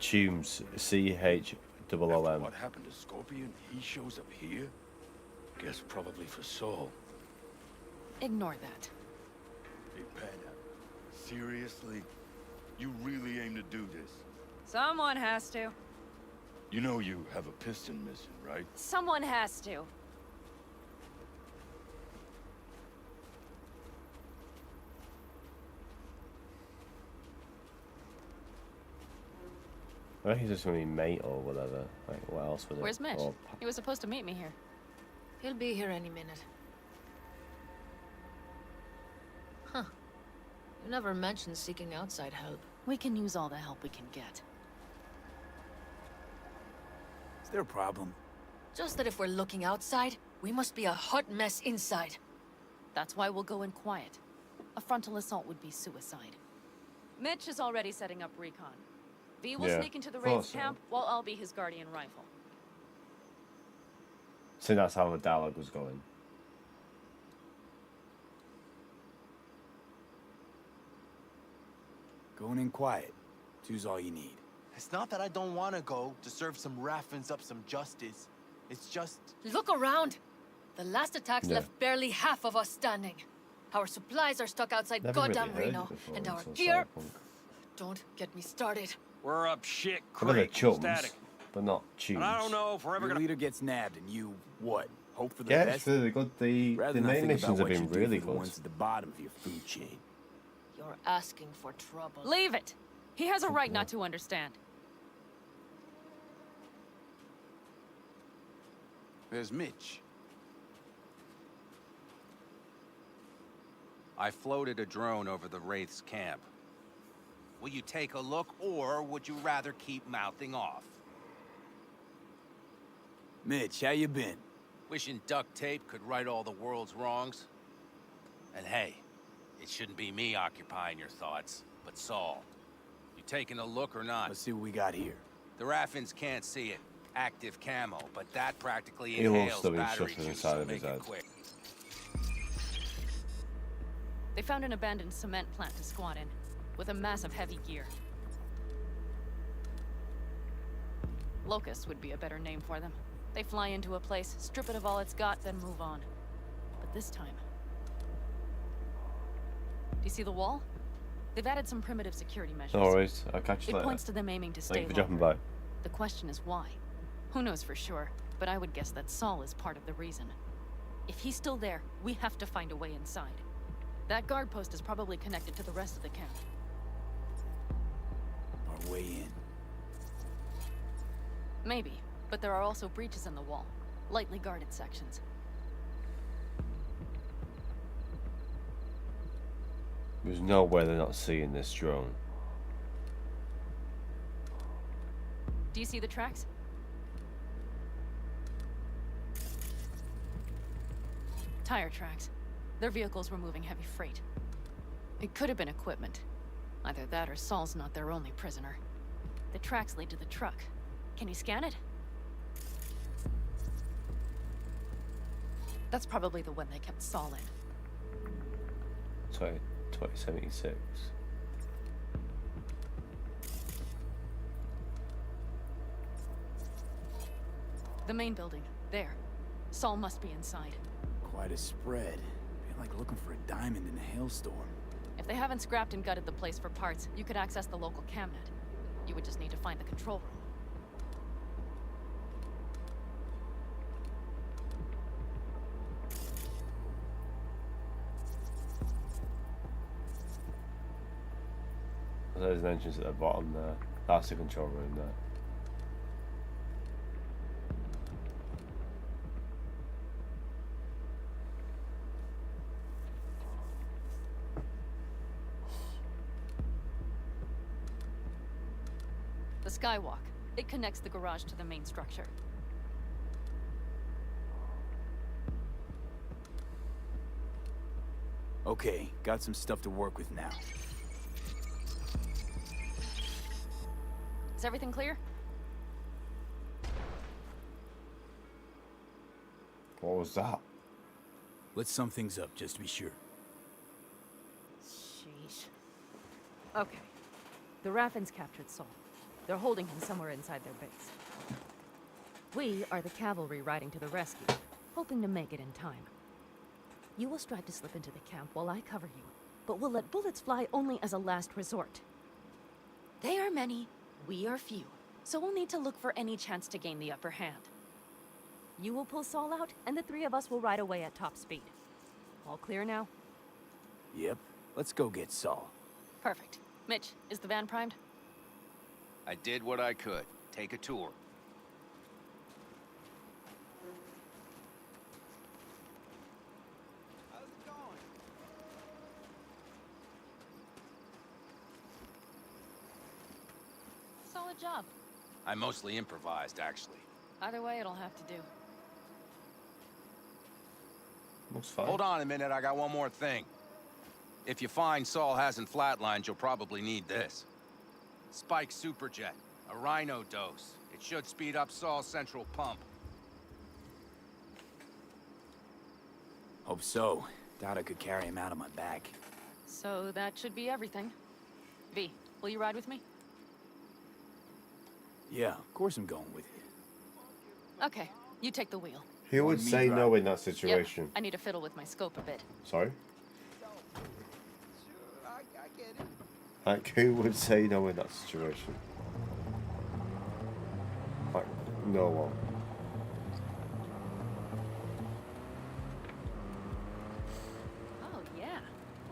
Tunes. CHOOM. What happened to Scorpion? He shows up here? Guess probably for Saul. Ignore that. Hey, Pan Am. Seriously? You really aim to do this? Someone has to. You know you have a piston missing, right? Someone has to. I think he's just gonna be mate or whatever. Like, what else was it? Where's Mitch? Or... He was supposed to meet me here. He'll be here any minute. Huh. You never mentioned seeking outside help. We can use all the help we can get. Is there a problem? Just that if we're looking outside, we must be a hot mess inside. That's why we'll go in quiet. A frontal assault would be suicide. Mitch is already setting up recon. V will sneak into the Wraith's camp while I'll be his guardian rifle. So that's how the dialogue was going. Going in quiet. Two's all you need. It's not that I don't want to go to serve some Raffins up some justice. It's just... Look around! The last attacks left barely half of us standing. Our supplies are stuck outside goddamn Reno, and our gear... Don't get me started. We're up shit They're creek. chums, Static. but not tunes. And I don't know if we're ever Your gonna... leader gets nabbed and you, what? Hope for the Yeah, best? it's really good. The Rather than main think missions about have what been you do really for the good. ones at the bottom of your food chain. You're asking for trouble. Leave it! He has a right not to understand. There's Mitch. I floated a drone over the Wraith's camp. Will you take a look, or would you rather keep mouthing off? Mitch, how you been? Wishing duct tape could right all the world's wrongs? And hey, it shouldn't be me occupying your thoughts, but Saul. You taking a look or not? Let's see what we got here. The Raffins can't see it. Active camo, but that practically He will inhales still be battery shuffling juice, inside so of his make it head. quick. They found an abandoned cement plant to squat in, with a mass of heavy gear. Locusts would be a better name for them. They fly into a place, strip it of all it's got, then move on. But this time... Do you see the wall? They've added some primitive security measures. No worries, I'll catch you It later. points to them aiming to stay Thank you for longer. dropping by. The question is why? Who knows for sure, but I would guess that Saul is part of the reason. If he's still there, we have to find a way inside. That guard post is probably connected to the rest of the camp. Our way in. Maybe, but there are also breaches in the wall. Lightly guarded sections. There's no way they're not seeing this drone. Do you see the tracks? Tire tracks. Their vehicles were moving heavy freight. It could have been equipment. Either that or Saul's not their only prisoner. The tracks lead to the truck. Can you scan it? That's probably the one they kept Saul in. 2076. The main building. There. Saul must be inside. Quite a spread. Feel like looking for a diamond in a hailstorm. If they haven't scrapped and gutted the place for parts, you could access the local camnet. You would just need to find the control room. There's an entrance at the bottom there. That's the control room there. The skywalk. It connects the garage to the main structure. Okay, got some stuff to work with now. Is everything clear? What was that? Let's sum things up just to be sure. Sheesh. Okay. The Raffins captured Saul. They're holding him somewhere inside their base. We are the cavalry riding to the rescue, hoping to make it in time. You will strive to slip into the camp while I cover you, but we'll let bullets fly only as a last resort. They are many, we are few, so we'll need to look for any chance to gain the upper hand. You will pull Saul out, and the three of us will ride away at top speed. All clear now? Yep. Let's go get Saul. Perfect. Mitch, is the van primed? I did what I could. Take a tour. Solid job. I mostly improvised, actually. Either way, it'll have to do. Looks fine. Hold on a minute, I got one more thing. If you find Saul hasn't flatlined, you'll probably need this. Spike Superjet, a Rhino dose. It should speed up Saul's central pump. Hope so. Doubt I could carry him out on my back. So that should be everything. V, will you ride with me? Yeah, of course I'm going with you. Okay, you take the wheel. He would say no in that situation. Yep, I need to fiddle with my scope a bit. Sorry? Like, who would say no in that situation? Like, no one. Oh, yeah.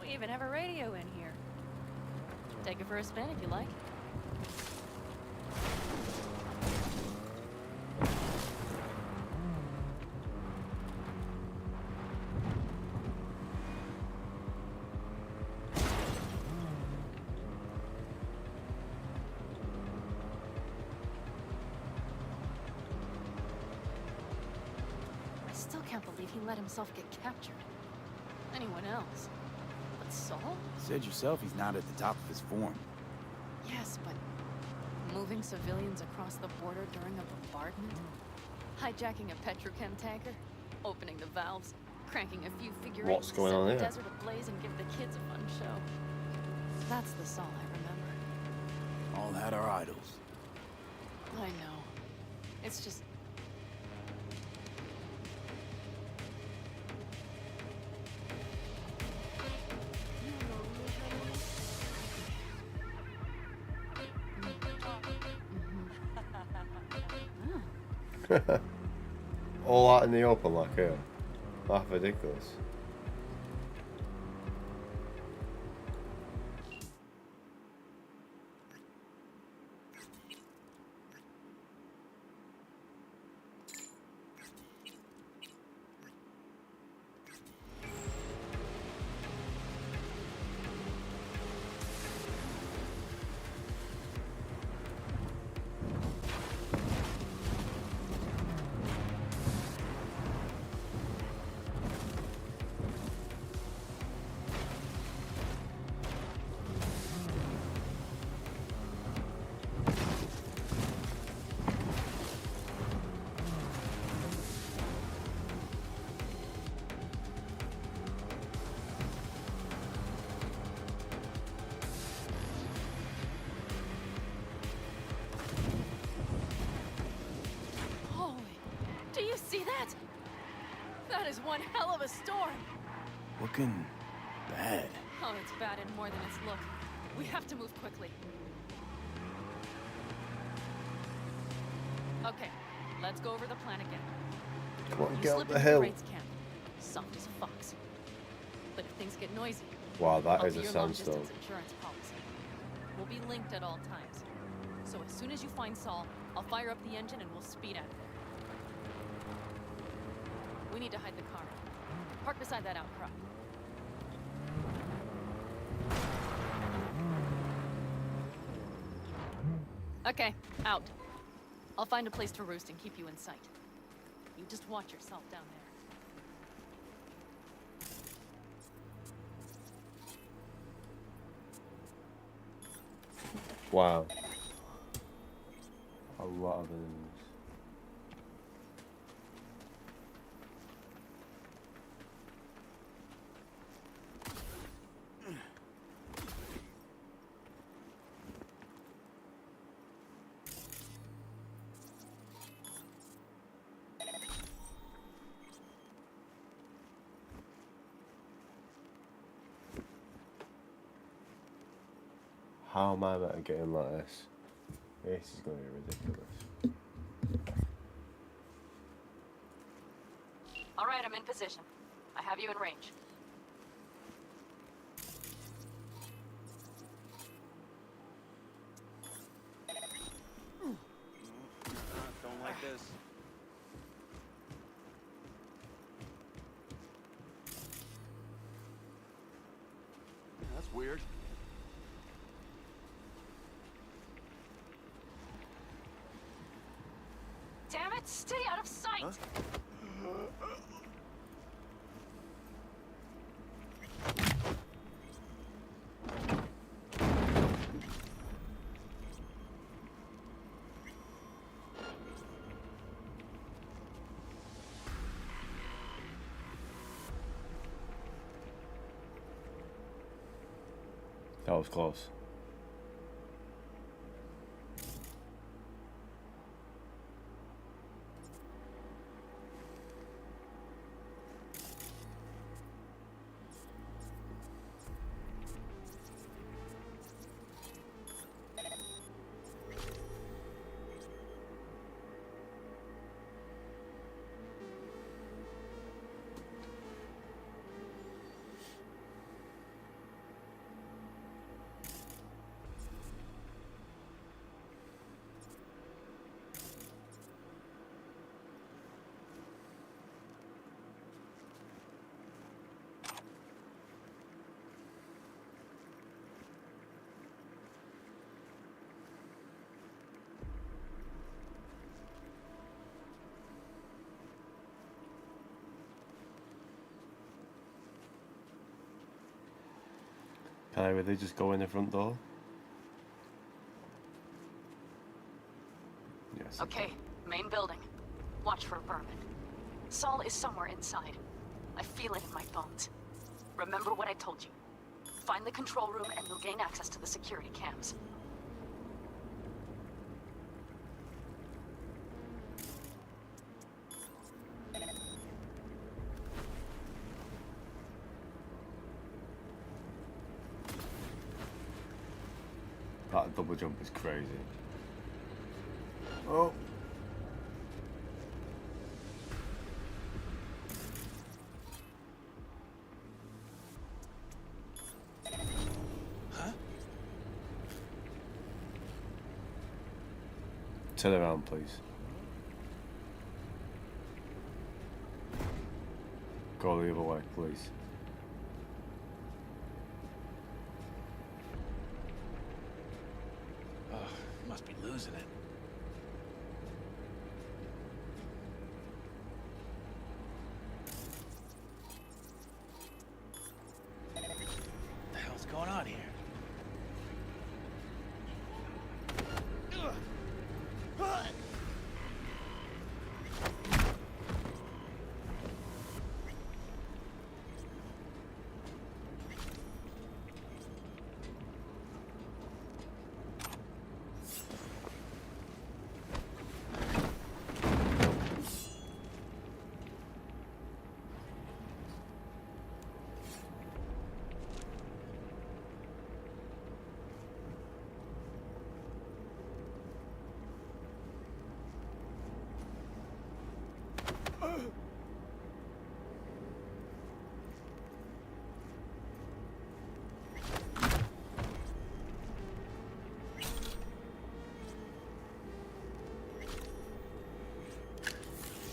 We even have a radio in here. Take it for a spin if you like. still can't believe he let himself get captured. Anyone else? But Saul? Said yourself he's not at the top of his form. Yes, but moving civilians across the border during a bombardment? Hijacking a petrochem tanker? Opening the valves? Cranking a few figure eights to set the desert ablaze and give the kids a fun show. That's the Saul I remember. All had our idols. I know. It's just... All out in the open like here. That's ridiculous. Do you see that? That is one hell of a storm. Looking bad. Oh, it's bad in more than its look. We have to move quickly. Okay, let's go over the plan again. Come on, You get slip up the into hill. Wraith's camp. Soft as fox. But if things get noisy, Wow, that I'll is be a your sandstorm. long-distance insurance policy. We'll be linked at all times. So as soon as you find Saul, I'll fire up the engine and we'll speed out of there. We need to hide the car. Park beside that outcrop. Okay, out. I'll find a place to roost and keep you in sight. You just watch yourself down there. Wow. A lot of enemies. How am I meant to get in like this? This is going to be ridiculous. All right, I'm in position. I have you in range. Don't like this. That's weird. Damn it, stay out of sight! That was close. Can I really just go in the front door? Yes. Okay, main building. Watch for vermin. Saul is somewhere inside. I feel it in my bones. Remember what I told you. Find the control room and you'll gain access to the security cams. That double jump is crazy. Oh. Huh? Turn around, please. Go the other way, please. Must be losing it. What the hell's going on here?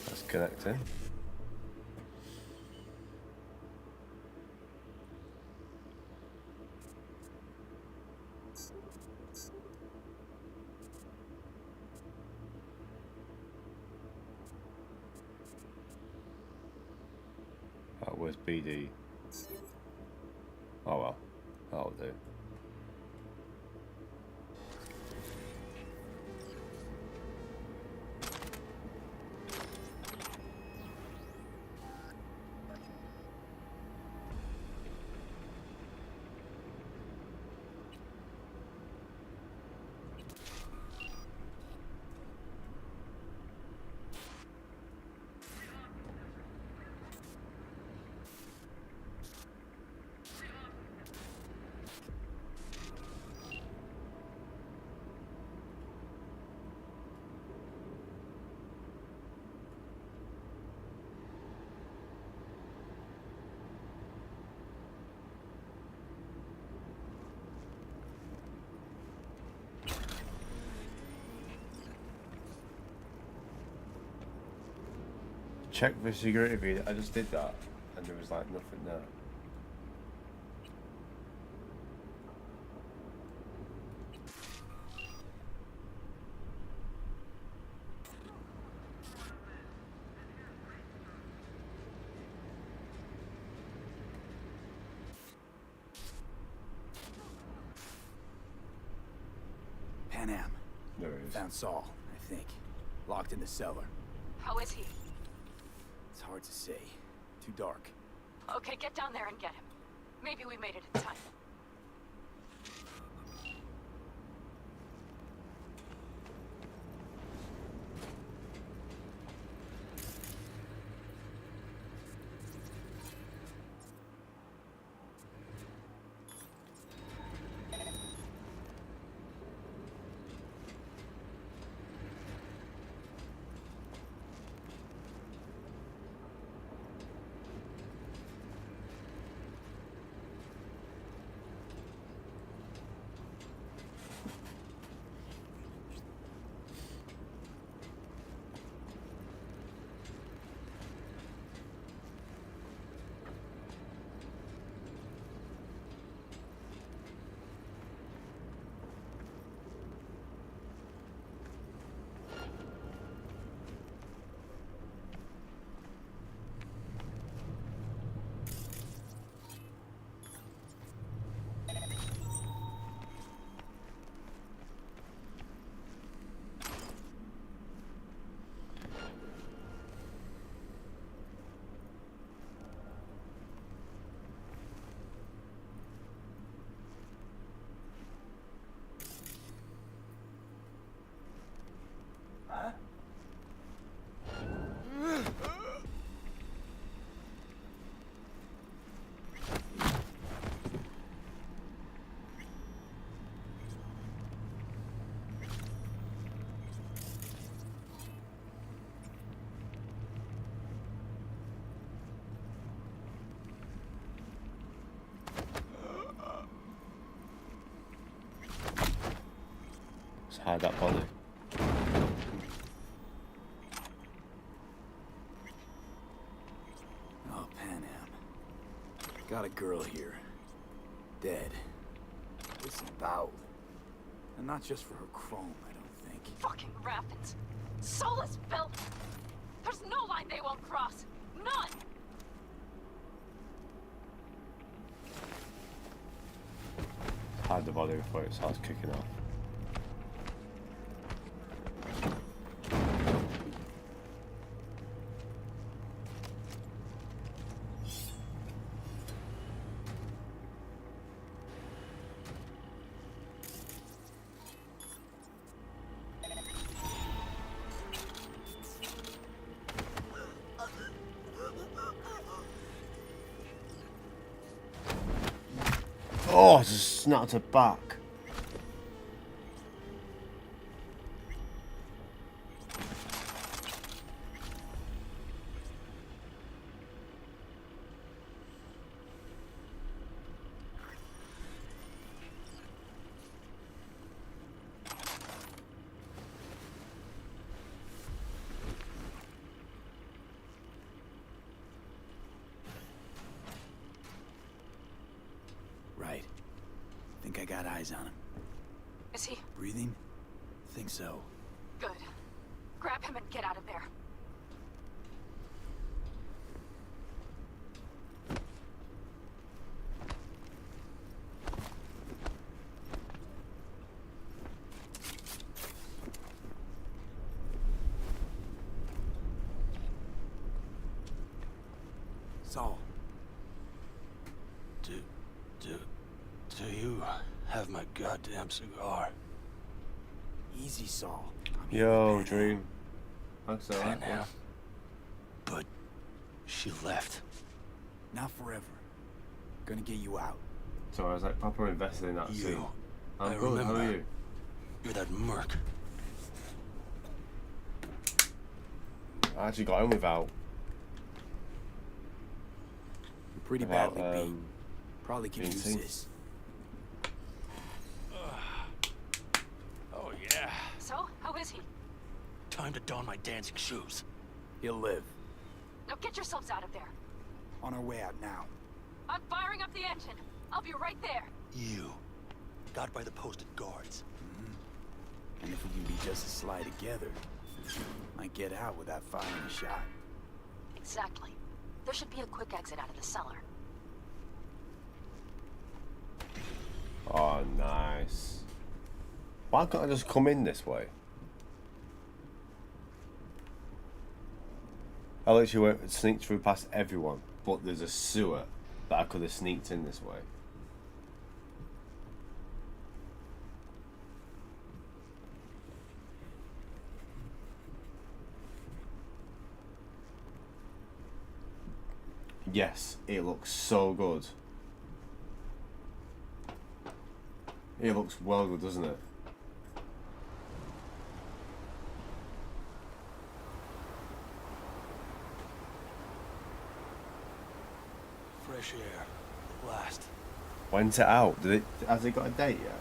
That's connecting. Where's BD? Oh well, that'll do. Check for security feed. I just did that, and there was like nothing there. Pan Am. There it is. Found Saul, I think. Locked in the cellar. How is he? It's hard to say. Too dark. Okay, get down there and get him. Maybe we made it in time. hide that body. Oh, Pan Am. Got a girl here. Dead. This about. And not just for her chrome, I don't think. Fucking Raffins. Soul is built. There's no line they won't cross. None. Hide the body before it starts kicking off. Oh, just snapped her back. Right. Think I got eyes on him. Is he? Breathing? Think so. Good. Grab him and get out of there. Saul. Do you have my goddamn cigar? Easy, Saul. Yo, Dream. Thanks so Pan much. Am. But she left. Not forever. Gonna get you out. So I was like proper invested in that You. scene. I'm I good, how are remember. you? You're that merc. I actually got him without. You're pretty Without, badly beat. Probably can being use seen. this. Oh, yeah. So, how is he? Time to don my dancing shoes. He'll live. Now get yourselves out of there. On our way out now. I'm firing up the engine. I'll be right there. You. Got by the posted guards. And if we can be just as sly together, might get out without firing a shot. Exactly. There should be a quick exit out of the cellar. Oh, nice. Why can't I just come in this way? I literally went sneaked through past everyone, but there's a sewer that I could have sneaked in this way. Yes, it looks so good. It looks well good, doesn't it? Fresh air. At last. When's it out? Has it got a date yet?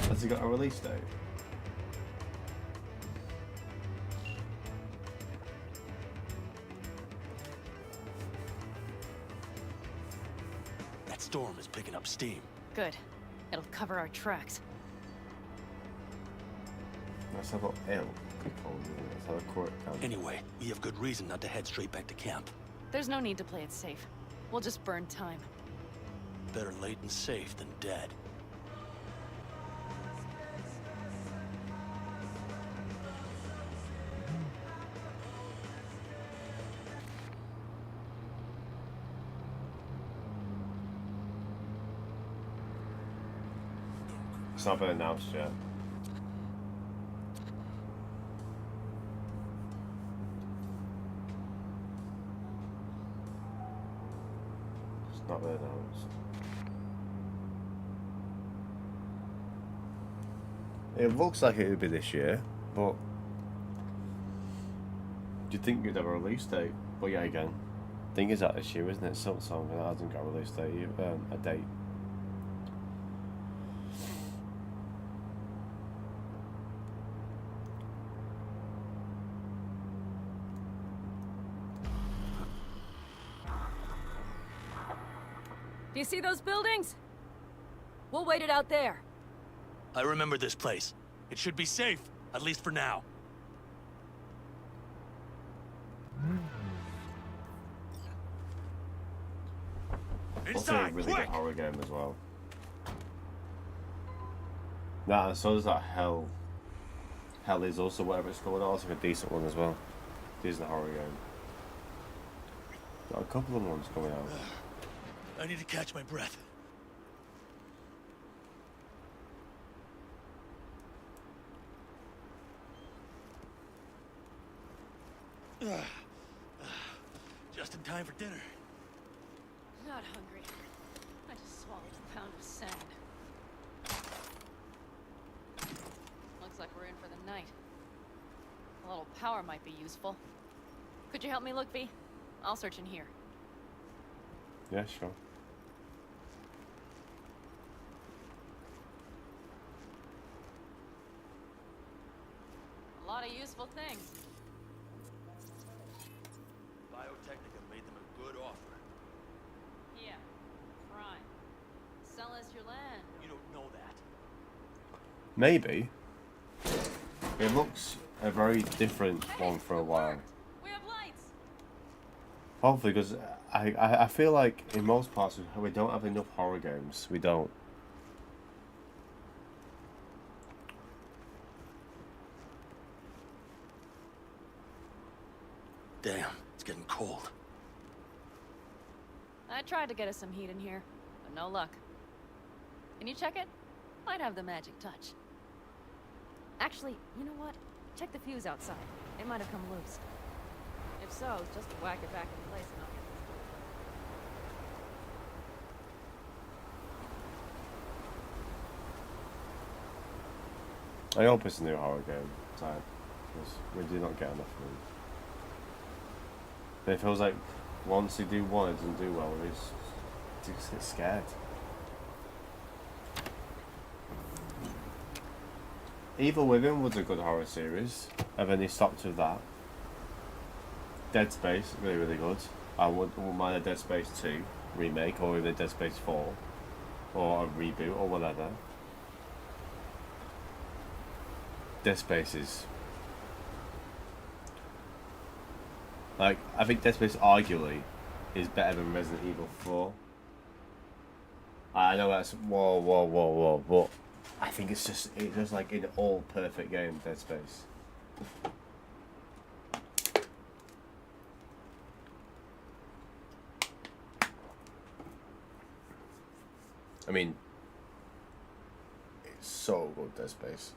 Has it got a release date? That storm is picking up steam. Good. It'll cover our tracks. Let's have a L. Let's have a court count. Anyway, we have good reason not to head straight back to camp. There's no need to play it safe. We'll just burn time. Better late and safe than dead. It's not been announced yet. It's not been announced. It looks like it would be this year, but do you think you'd have a release date? But yeah, again, think it's out this year, isn't it? Silksong, and it hasn't got a release date, a date. Do you see those buildings? We'll wait it out there. I remember this place. It should be safe, at least for now. Also a really good horror game as well. Nah, and so does that Hell. Hell is also whatever it's called, also a decent one as well. Decent horror game. Got a couple of ones coming out. I need to catch my breath. Just in time for dinner. Not hungry. I just swallowed a pound of sand. Looks like we're in for the night. A little power might be useful. Could you help me look, V? I'll search in here. Yeah, sure. A lot of useful things. Biotechnica made them a good offer. Yeah. Prime. Sell us your land. You don't know that. Maybe. It looks a very different one for a while. We have lights. Hopefully, because I feel like in most parts we don't have enough horror games. We don't. Damn, it's getting cold. I tried to get us some heat in here, but no luck. Can you check it? Might have the magic touch. Actually, you know what? Check the fuse outside. It might have come loose. If so, just whack it back in place and I'll get this. I hope it's a new horror game type, because we do not get enough of them. But it feels like once you do one, it doesn't do well. We just get scared. Evil Within was a good horror series, and then they stopped with that. Dead Space, really, really good. I wouldn't mind a Dead Space 2 remake, or even a Dead Space 4, or a reboot, or whatever. Dead Space is... like, I think Dead Space arguably is better than Resident Evil 4. I know that's whoa, but I think it's just like an all perfect game, Dead Space. I mean, it's so good, Dead Space.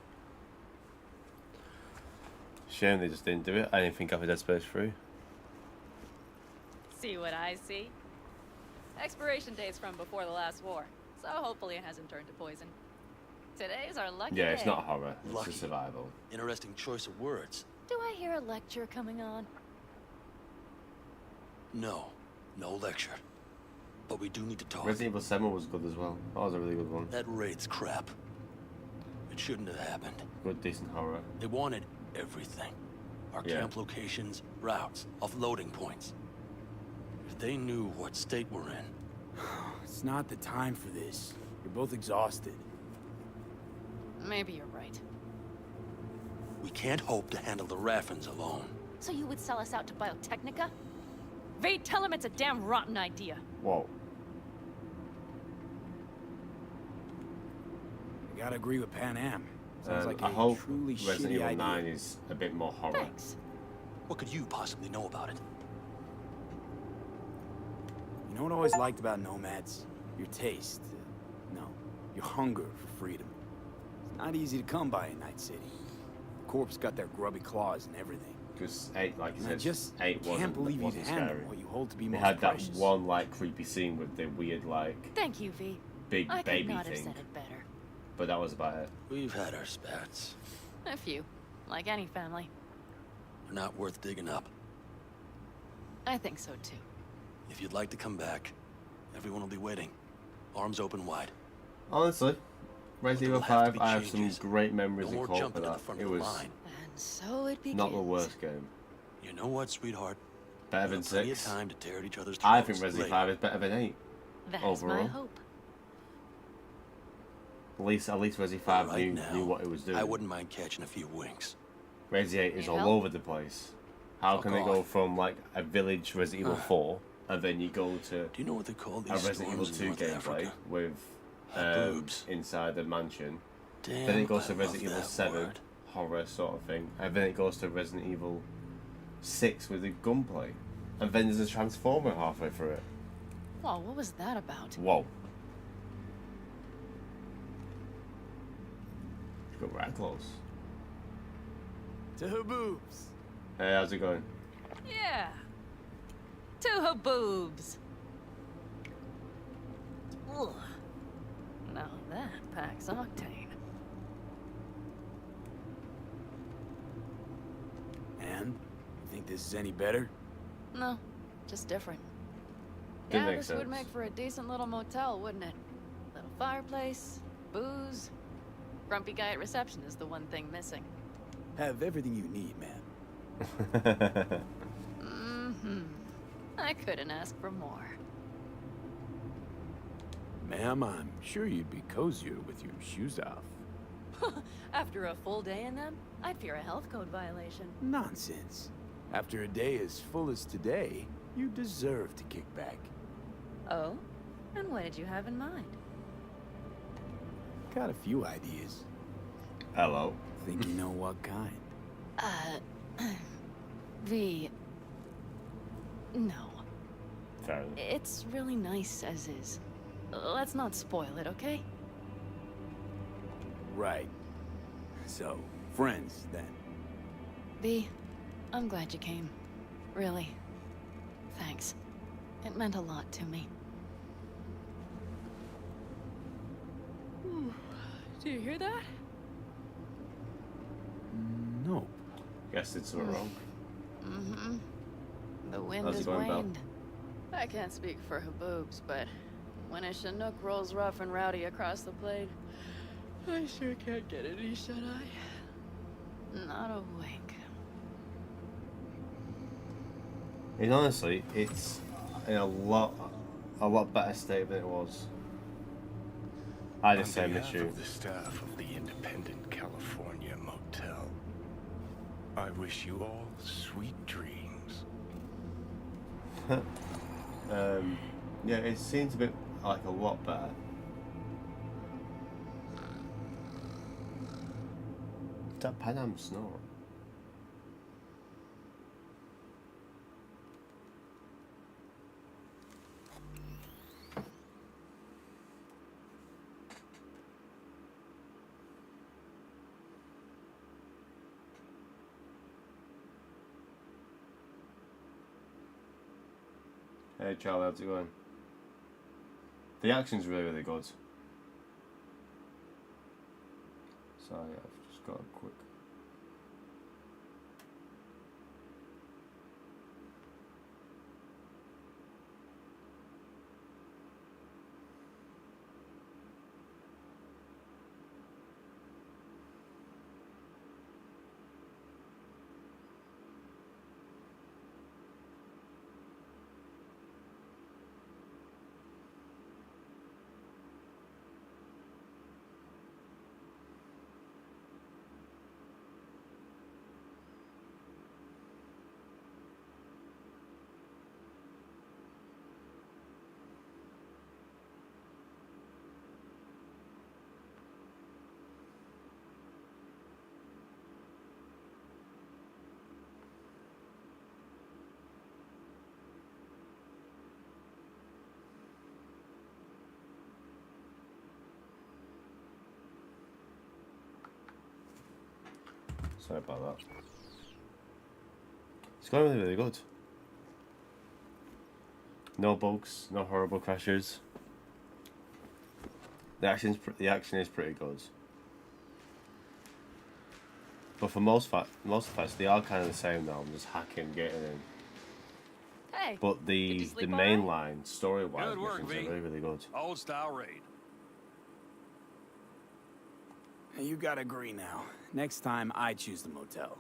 Shame they just didn't do it. I didn't think of a Dead Space 3. See what I see? Expiration date's from before the last war, so hopefully it hasn't turned to poison. Today's our lucky day. Yeah, it's not horror. It's Lucky. just survival. Interesting choice of words. Do I hear a lecture coming on? No lecture. But we do need to talk. Resident Evil 7 was good as well. That was a really good one. That raid's crap. It shouldn't have happened. Good, decent horror. They wanted everything. Our camp locations, routes, offloading points. If they knew what state we're in. It's not the time for this. You're both exhausted. Maybe you're right. We can't hope to handle the Raffens alone. So you would sell us out to Biotechnica? Vade, tell him it's a damn rotten idea. Whoa. I gotta agree with Pan Am. Sounds like I a hope truly Resident shitty Evil idea. 9 is a bit more horror. Thanks. What could you possibly know about it? You know what I always liked about Nomads? Your taste. No, your hunger for freedom. It's not easy to come by in Night City. The Corps got their grubby claws and everything. Because 8, like you And I said, just 8 can't believe you'd wasn't handle scary. what you hold to be They most had that precious. one like creepy scene with the weird like Thank you, V. big I could baby not have thing, said it better. but that was about it. We've had our spats. A few. Like any family. They're not worth digging up. I think so, too. If you'd like to come back, everyone will be waiting. Arms open wide. Honestly, Resident Evil 5, I have some great memories No in more co-op jumping for in the that. front It of the was line. And so it begins. not the worst game. You know what, sweetheart? Better We'll than have plenty of 6. time to tear at each other's I throats think Resident later. 5 is better than 8. That's overall. my hope. At least Resident But 5 right knew now, what it was doing. I wouldn't mind catching a few winks. Resident 8 is Need all help? over the place. How Fuck can they go off. from like a village Resident Evil 4 and then you go to Do you know what they call a these Resident Evil storms 2 in North gameplay Africa? with Boobs. inside the mansion? Damn, Then it goes I to love Resident Evil that 7 word. horror sort of thing, and then it goes to Resident Evil 6 with the gunplay, and then there's a transformer halfway through it. Whoa, what was that about? Whoa! You got right close. To her boobs. Hey, how's it going? Yeah. To her boobs. Ugh. Now that packs octane. And? You think this is any better? No, just different. Didn't Yeah, make this would sense. make for a decent little motel, wouldn't it? Little fireplace, booze. Grumpy guy at reception is the one thing missing. Have everything you need, man. Mm-hmm. I couldn't ask for more. Ma'am, I'm sure you'd be cozier with your shoes off. After a full day in them, I'd fear a health code violation. Nonsense. After a day as full as today, you deserve to kick back. Oh? And what did you have in mind? Got a few ideas. Hello. Think you know what kind? No. Fair enough. It's really nice as is. Let's not spoil it, okay? Right. So, friends, then. V, I'm glad you came. Really. Thanks. It meant a lot to me. Do you hear that? No. Guess it's something wrong. Mm-hmm. The wind How's it is going, Belle? waned. I can't speak for her boobs, but when a Chinook rolls rough and rowdy across the blade, I sure can't get any shut-eye. Not a wink. And honestly, it's in a lot better state than it was. I had the same On behalf issue. of the staff of the Independent California Motel, I wish you all sweet dreams. Yeah, it seems a bit like a lot better. Is that Panam Snow? Hey Charlie, how's it going? The action's really good. Sorry, I've just got a quick... Sorry about that. It's going really, really good. No bugs, no horrible crashes. The action is pretty good. But for most effects, they are kind of the same now. I'm just hacking, getting in. Hey. But the sleep all mainline story-wise Good work, missions V. are really, really good. Old style raid. Hey, you gotta agree now. Next time, I choose the motel.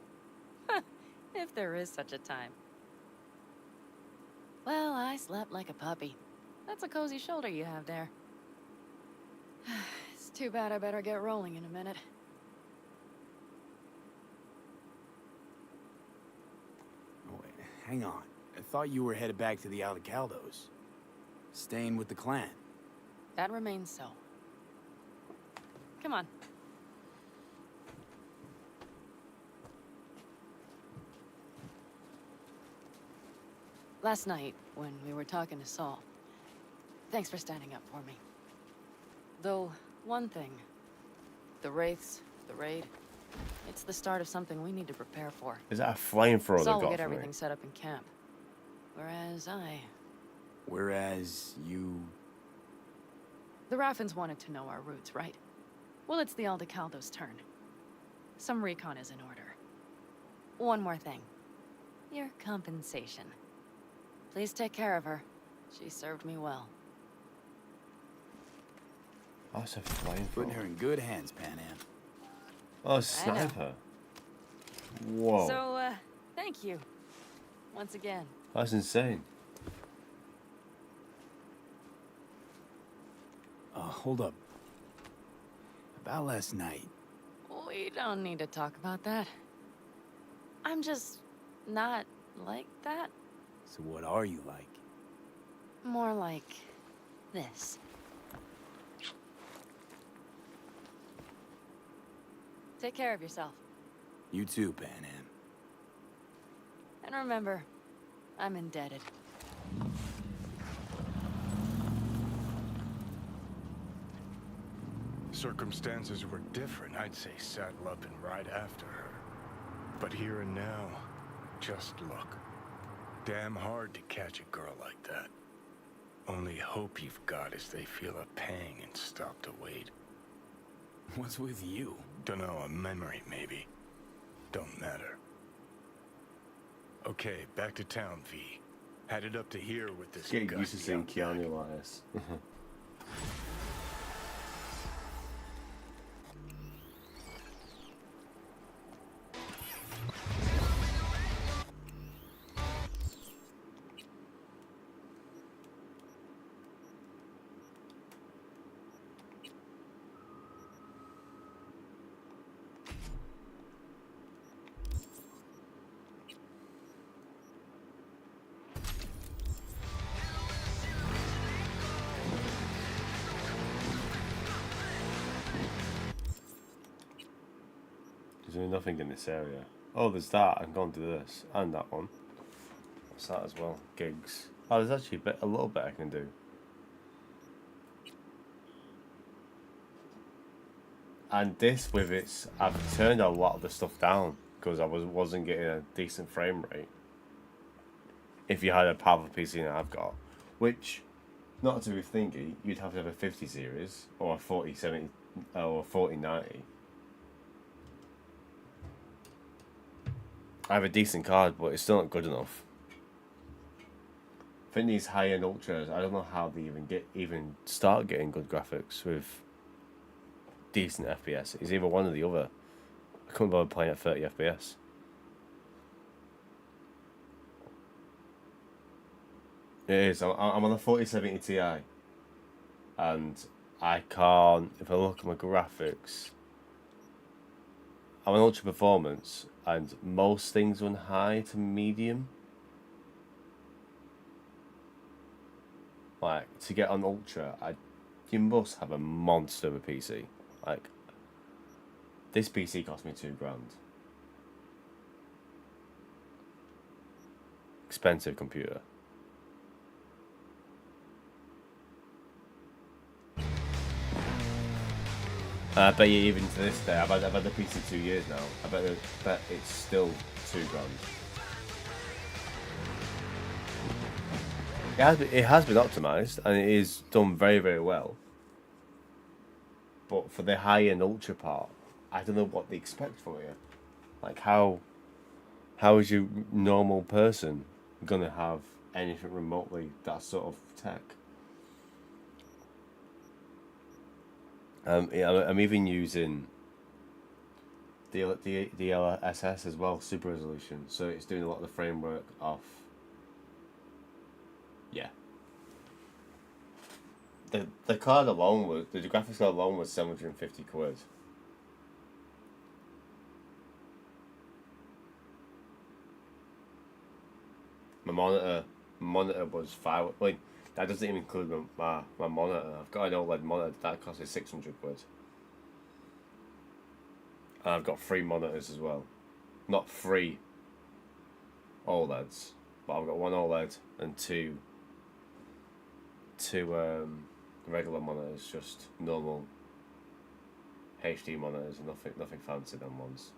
If there is such a time. Well, I slept like a puppy. That's a cozy shoulder you have there. It's too bad I better get rolling in a minute. Oh, wait, hang on. I thought you were headed back to the Aldecaldos. Staying with the clan. That remains so. Come on. Last night, when we were talking to Saul, thanks for standing up for me. Though, one thing. The Wraiths, the raid, it's the start of something we need to prepare for. Is that a flamethrower Saul they will got get for me? everything set up in camp. Whereas you... The Raffins wanted to know our roots, right? Well, it's the Aldecaldos' turn. Some recon is in order. One more thing. Your compensation. Please take care of her. She served me well. Oh, it's a flamethrower. Putting her in good hands, Pan Am. Oh, a sniper. Whoa. So, thank you. Once again. That's insane. Hold up. About last night. We don't need to talk about that. I'm just not like that. So what are you like? More like this. Take care of yourself. You too, Pan Am. And remember, I'm indebted. Circumstances were different, I'd say saddle up and ride after her. But here and now, just look. Damn hard to catch a girl like that. Only hope you've got is they feel a pang and stop to wait. What's with you? Dunno, a memory maybe. Don't matter. Okay, back to town, V. Headed up to here with this Get guy used to seeing Keanu like this. There's nothing in this area. Oh, there's that. I'm going to this. And that one. What's that as well? Gigs. Oh, there's actually a little bit I can do. And this with its... I've turned a lot of the stuff down because I wasn't getting a decent frame rate. If you had a powerful PC that I've got. Which, not to be thingy, you'd have to have a 50 series or a 4070 or a 4090. I have a decent card, but it's still not good enough. I think these high-end ultras, I don't know how they even start getting good graphics with decent FPS. It's either one or the other. I couldn't bother playing at 30 FPS. It is. I'm on a 4070 Ti, and I can't. If I look at my graphics, I'm on ultra performance, and most things run high to medium. Like, to get on ultra, you must have a monster of a PC. Like, this PC cost me £2 grand. Expensive computer. I bet you even to this day, I've had the PC 2 years now. I bet it's still £2 grand. It has been optimised and it is done very, very well. But for the high-end ultra part, I don't know what they expect from you. Like how is your normal person gonna have anything remotely that sort of tech. Yeah, I'm even using the DLSS as well, super resolution. So it's doing a lot of the framework off. Yeah. The card alone was the graphics card alone was 750 quid. My monitor was five. Like that doesn't even include my monitor. I've got an OLED monitor that cost me 600 quid. And I've got 3 monitors as well, not 3 OLEDs, but I've got 1 OLED and two regular monitors, just normal HD monitors, nothing fancy than ones.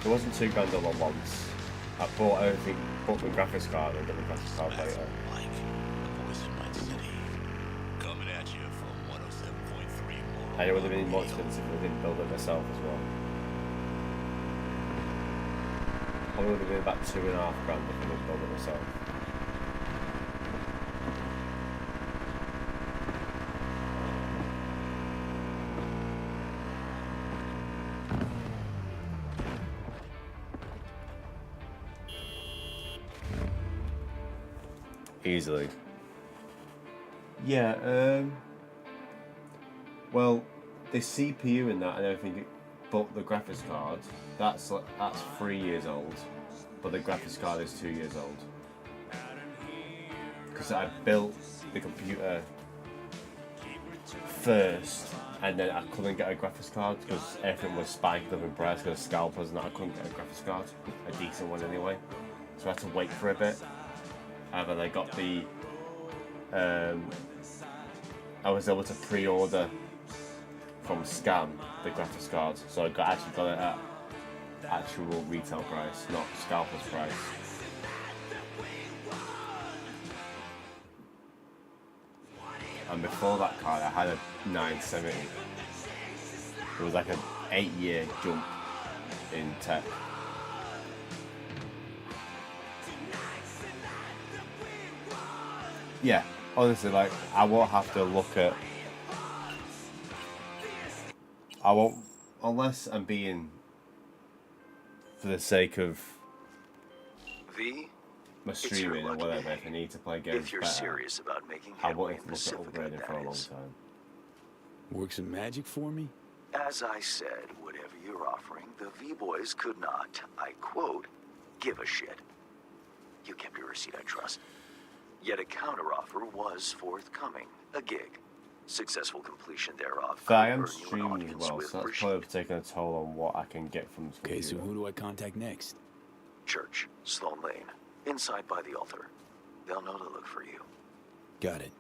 It wasn't $2 all at once. I bought everything, bought the graphics card and got the graphics card later. Mike, the voice in my city. Coming at you from 107.3 And it would have been more expensive if I didn't build it myself as well. Probably would have been about $2.5 grand if I didn't build it myself. Easily. Yeah, well, the CPU in that and everything, but the graphics card, that's 3 years old, but the graphics card is 2 years old. Because I built the computer first, and then I couldn't get a graphics card because everything was spiked up in price because of scalpers, and I couldn't get a graphics card, a decent one anyway. So I had to wait for a bit. And then I got the, I was able to pre-order from Scan the graphics card, so I actually got it at actual retail price, not scalper's price. And before that card, I had a 970. It was like an 8-year jump in tech. Yeah, honestly, like, I won't have to look at... I won't... Unless I'm being... For the sake of... my streaming or whatever, if I need to play games better, serious about making I won't look at upgrading for a long time. Work some magic for me? As I said, whatever you're offering, the V-Boys could not, I quote, give a shit. You kept your receipt, I trust. Yet a counteroffer was forthcoming. A gig. Successful completion thereof. But I am streaming as well, so that's probably taking a toll on what I can get from the computer. Okay, so who do I contact next? Church, Sloan Lane. Inside by the altar. They'll know to look for you. Got it.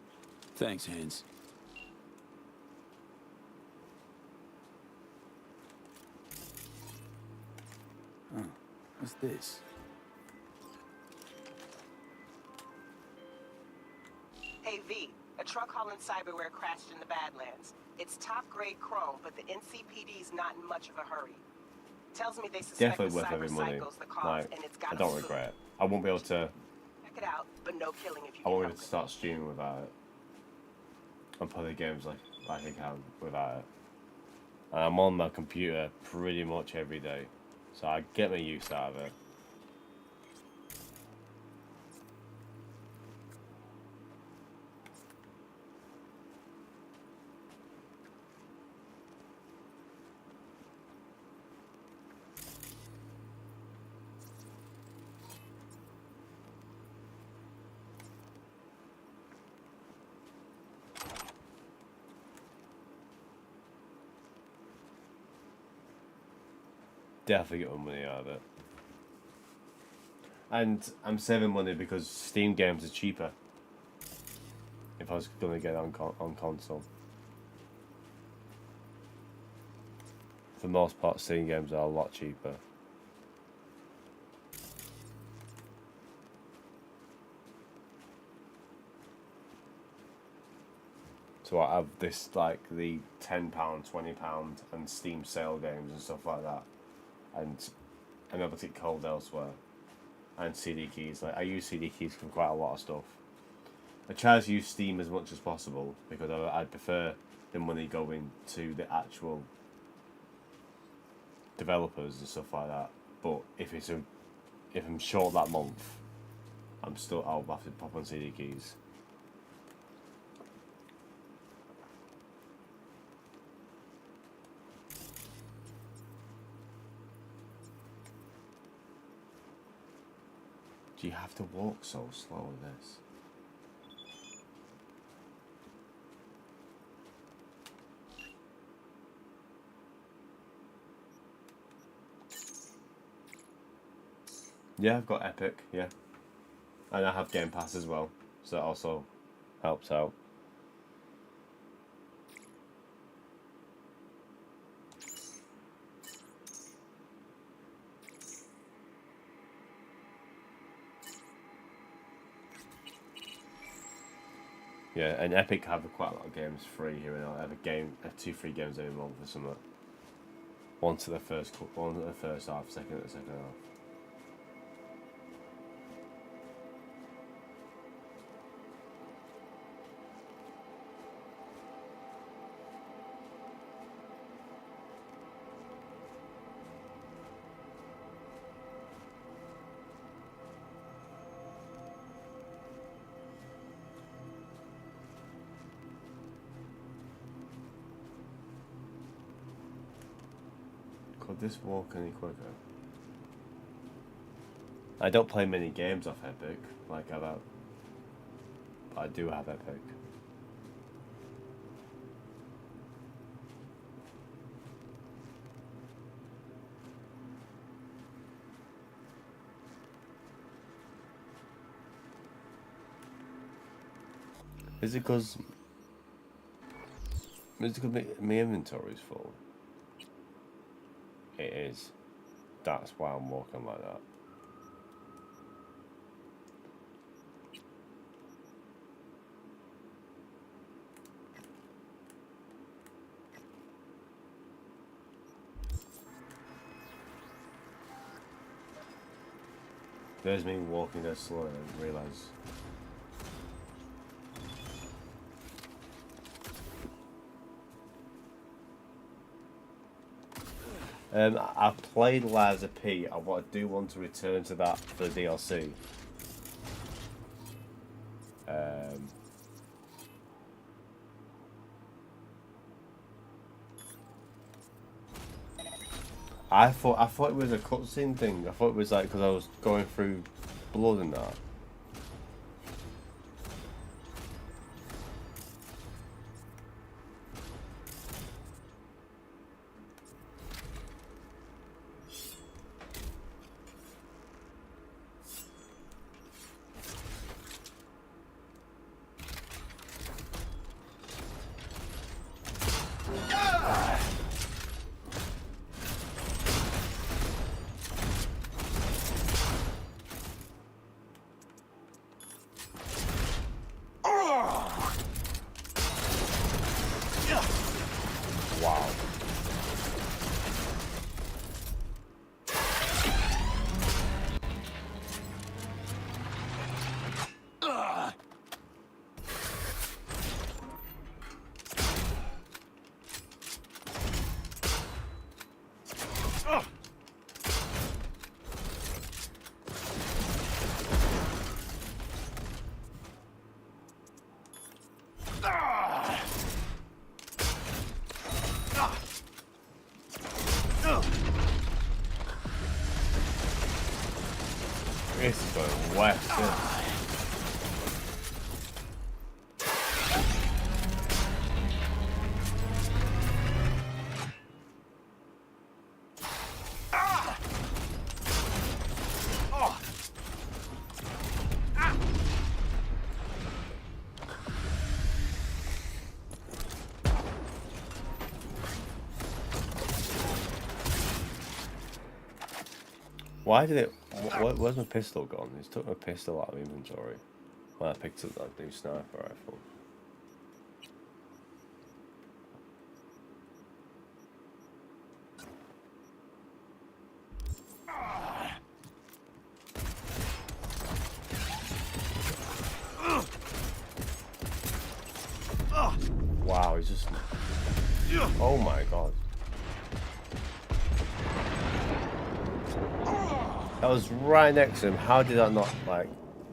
Thanks, Hans. Huh. What's this? Hey, V. A truck hauling cyberware crashed in the Badlands. It's top-grade chrome, but the NCPD's not in much of a hurry. Tells me they suspect Definitely worth every money. Like, I don't regret it. I won't be able to... Check it out, but no killing if you I won't be able to start streaming without it. And play the games like I can without it. And I'm on my computer pretty much every day. So I get my use out of it. Definitely get my money out of it. And I'm saving money because Steam games are cheaper. If I was going to get it on console. For the most part, Steam games are a lot cheaper. So I have this like the £10, £20 and Steam sale games and stuff like that, and I'm able to get cold elsewhere, and CD keys. Like I use CD keys for quite a lot of stuff. I try to use Steam as much as possible because I prefer the money going to the actual developers and stuff like that. But if I'm short that month, I'll have to pop on CD keys. Do you have to walk so slow with this? Yeah, I've got Epic, yeah. And I have Game Pass as well, so that also helps out. Yeah, and Epic have quite a lot of games free here, and I have two free games every month or something. One to the first half, second to the second half. Could this walk any quicker? I don't play many games off Epic, like but I do have Epic. Is it because my inventory's full? It is. That's why I'm walking like that. There's me walking there slow and realise. I've played Liza P. I do want to return to that for the DLC. I thought it was a cutscene thing. I thought it was like because I was going through blood and that. Wow. This is going west. Why did it? Where's my pistol gone? It took my pistol out of inventory when I picked up that new sniper rifle. Oh my god. That was right next to him. How did that not, like,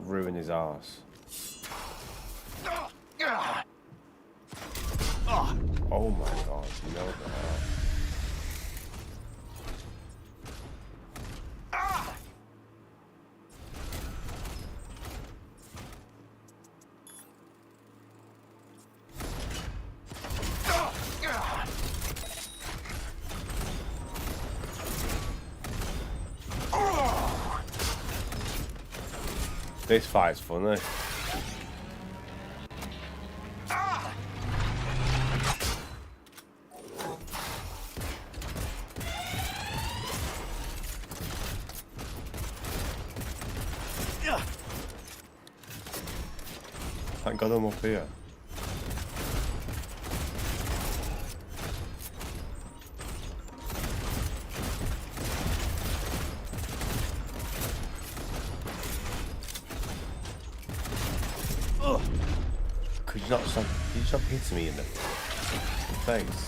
ruin his ass? Oh my god, no the hell. This fight's funny. Thank God I'm up here. Could you not stop? Could you stop hitting me in the face?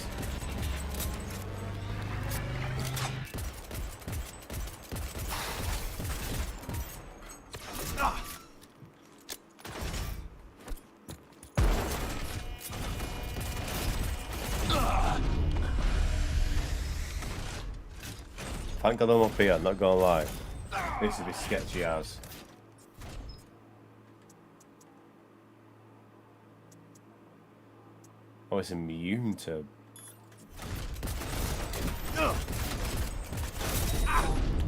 Thank God I'm up here, not gonna lie. This would be sketchy as. Oh, it's immune to.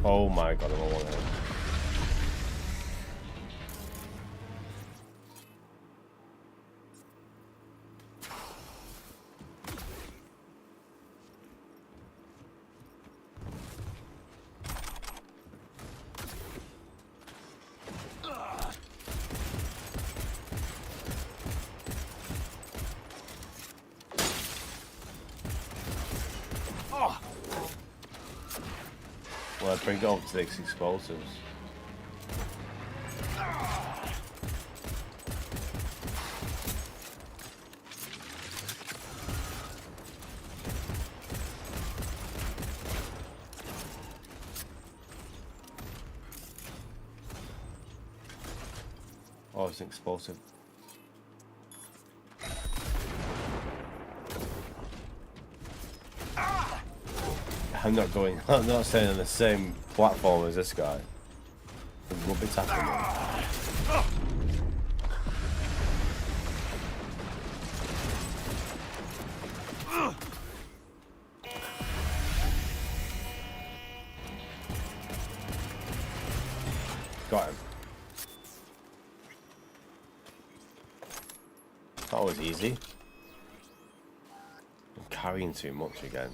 Oh my god, I'm on one hit. Well, I'd bring it up to the explosives. Oh, it's an explosive. I'm not going. I'm not staying on the same platform as this guy. We'll be tapping him. Got him. That was easy. I'm carrying too much again.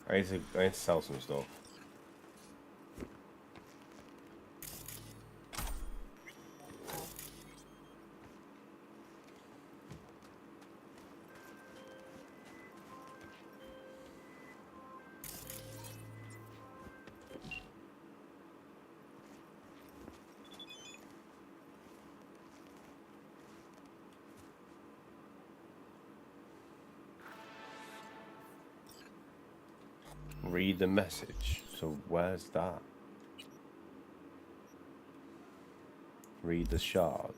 I need to sell some stuff. Read the message. So where's that? Read the shard.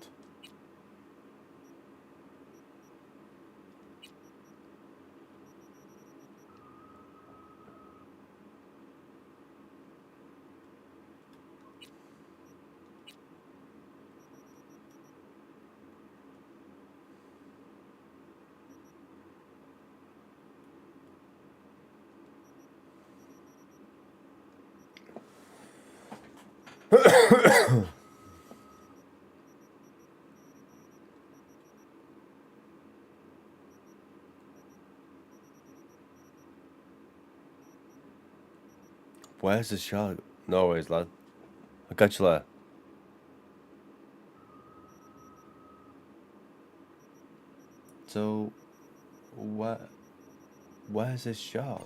Where's the shard? No worries, lad. I'll catch you later. So, what? Where's this shard?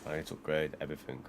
I need to upgrade everything.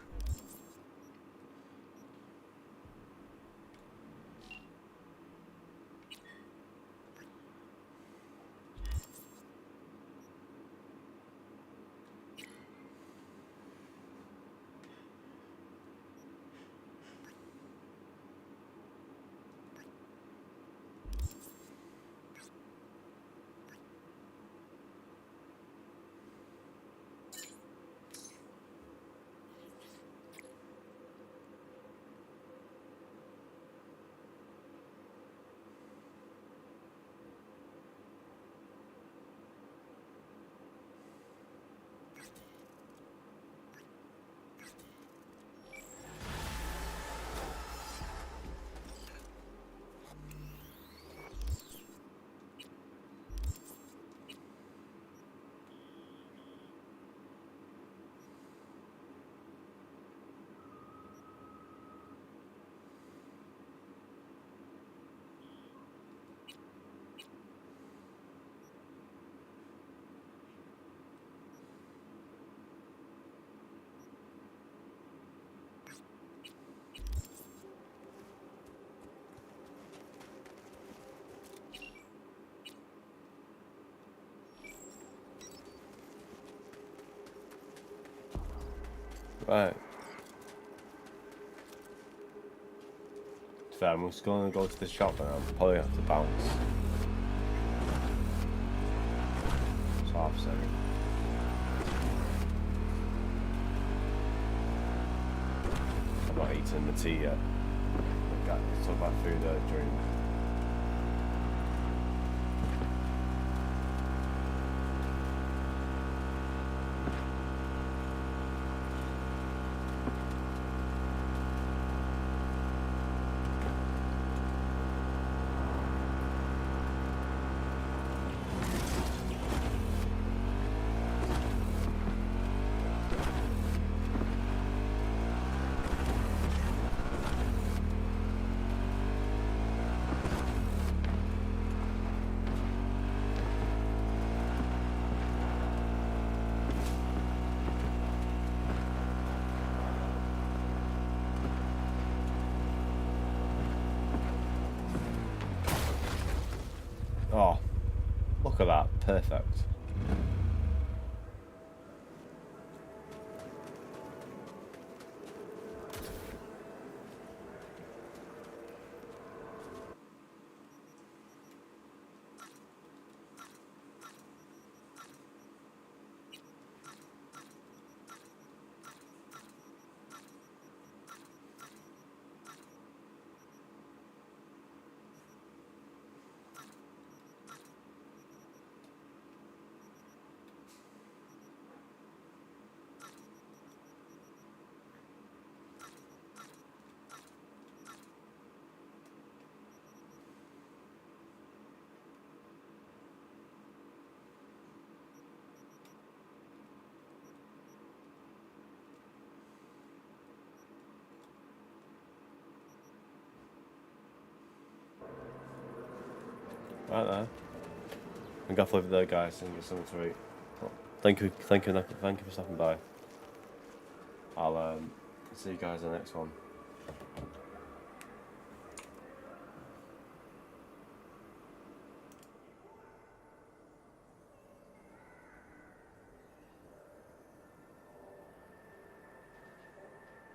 Right. Fair, I'm just going to go to the shop and I'll probably have to bounce. It's 7:30. I'm not eating the tea yet. Let's talk about food during. Oh, look at that, perfect. Right there. And go over there, guys, and get something to eat. Well, thank you for stopping by. I'll see you guys in the next one.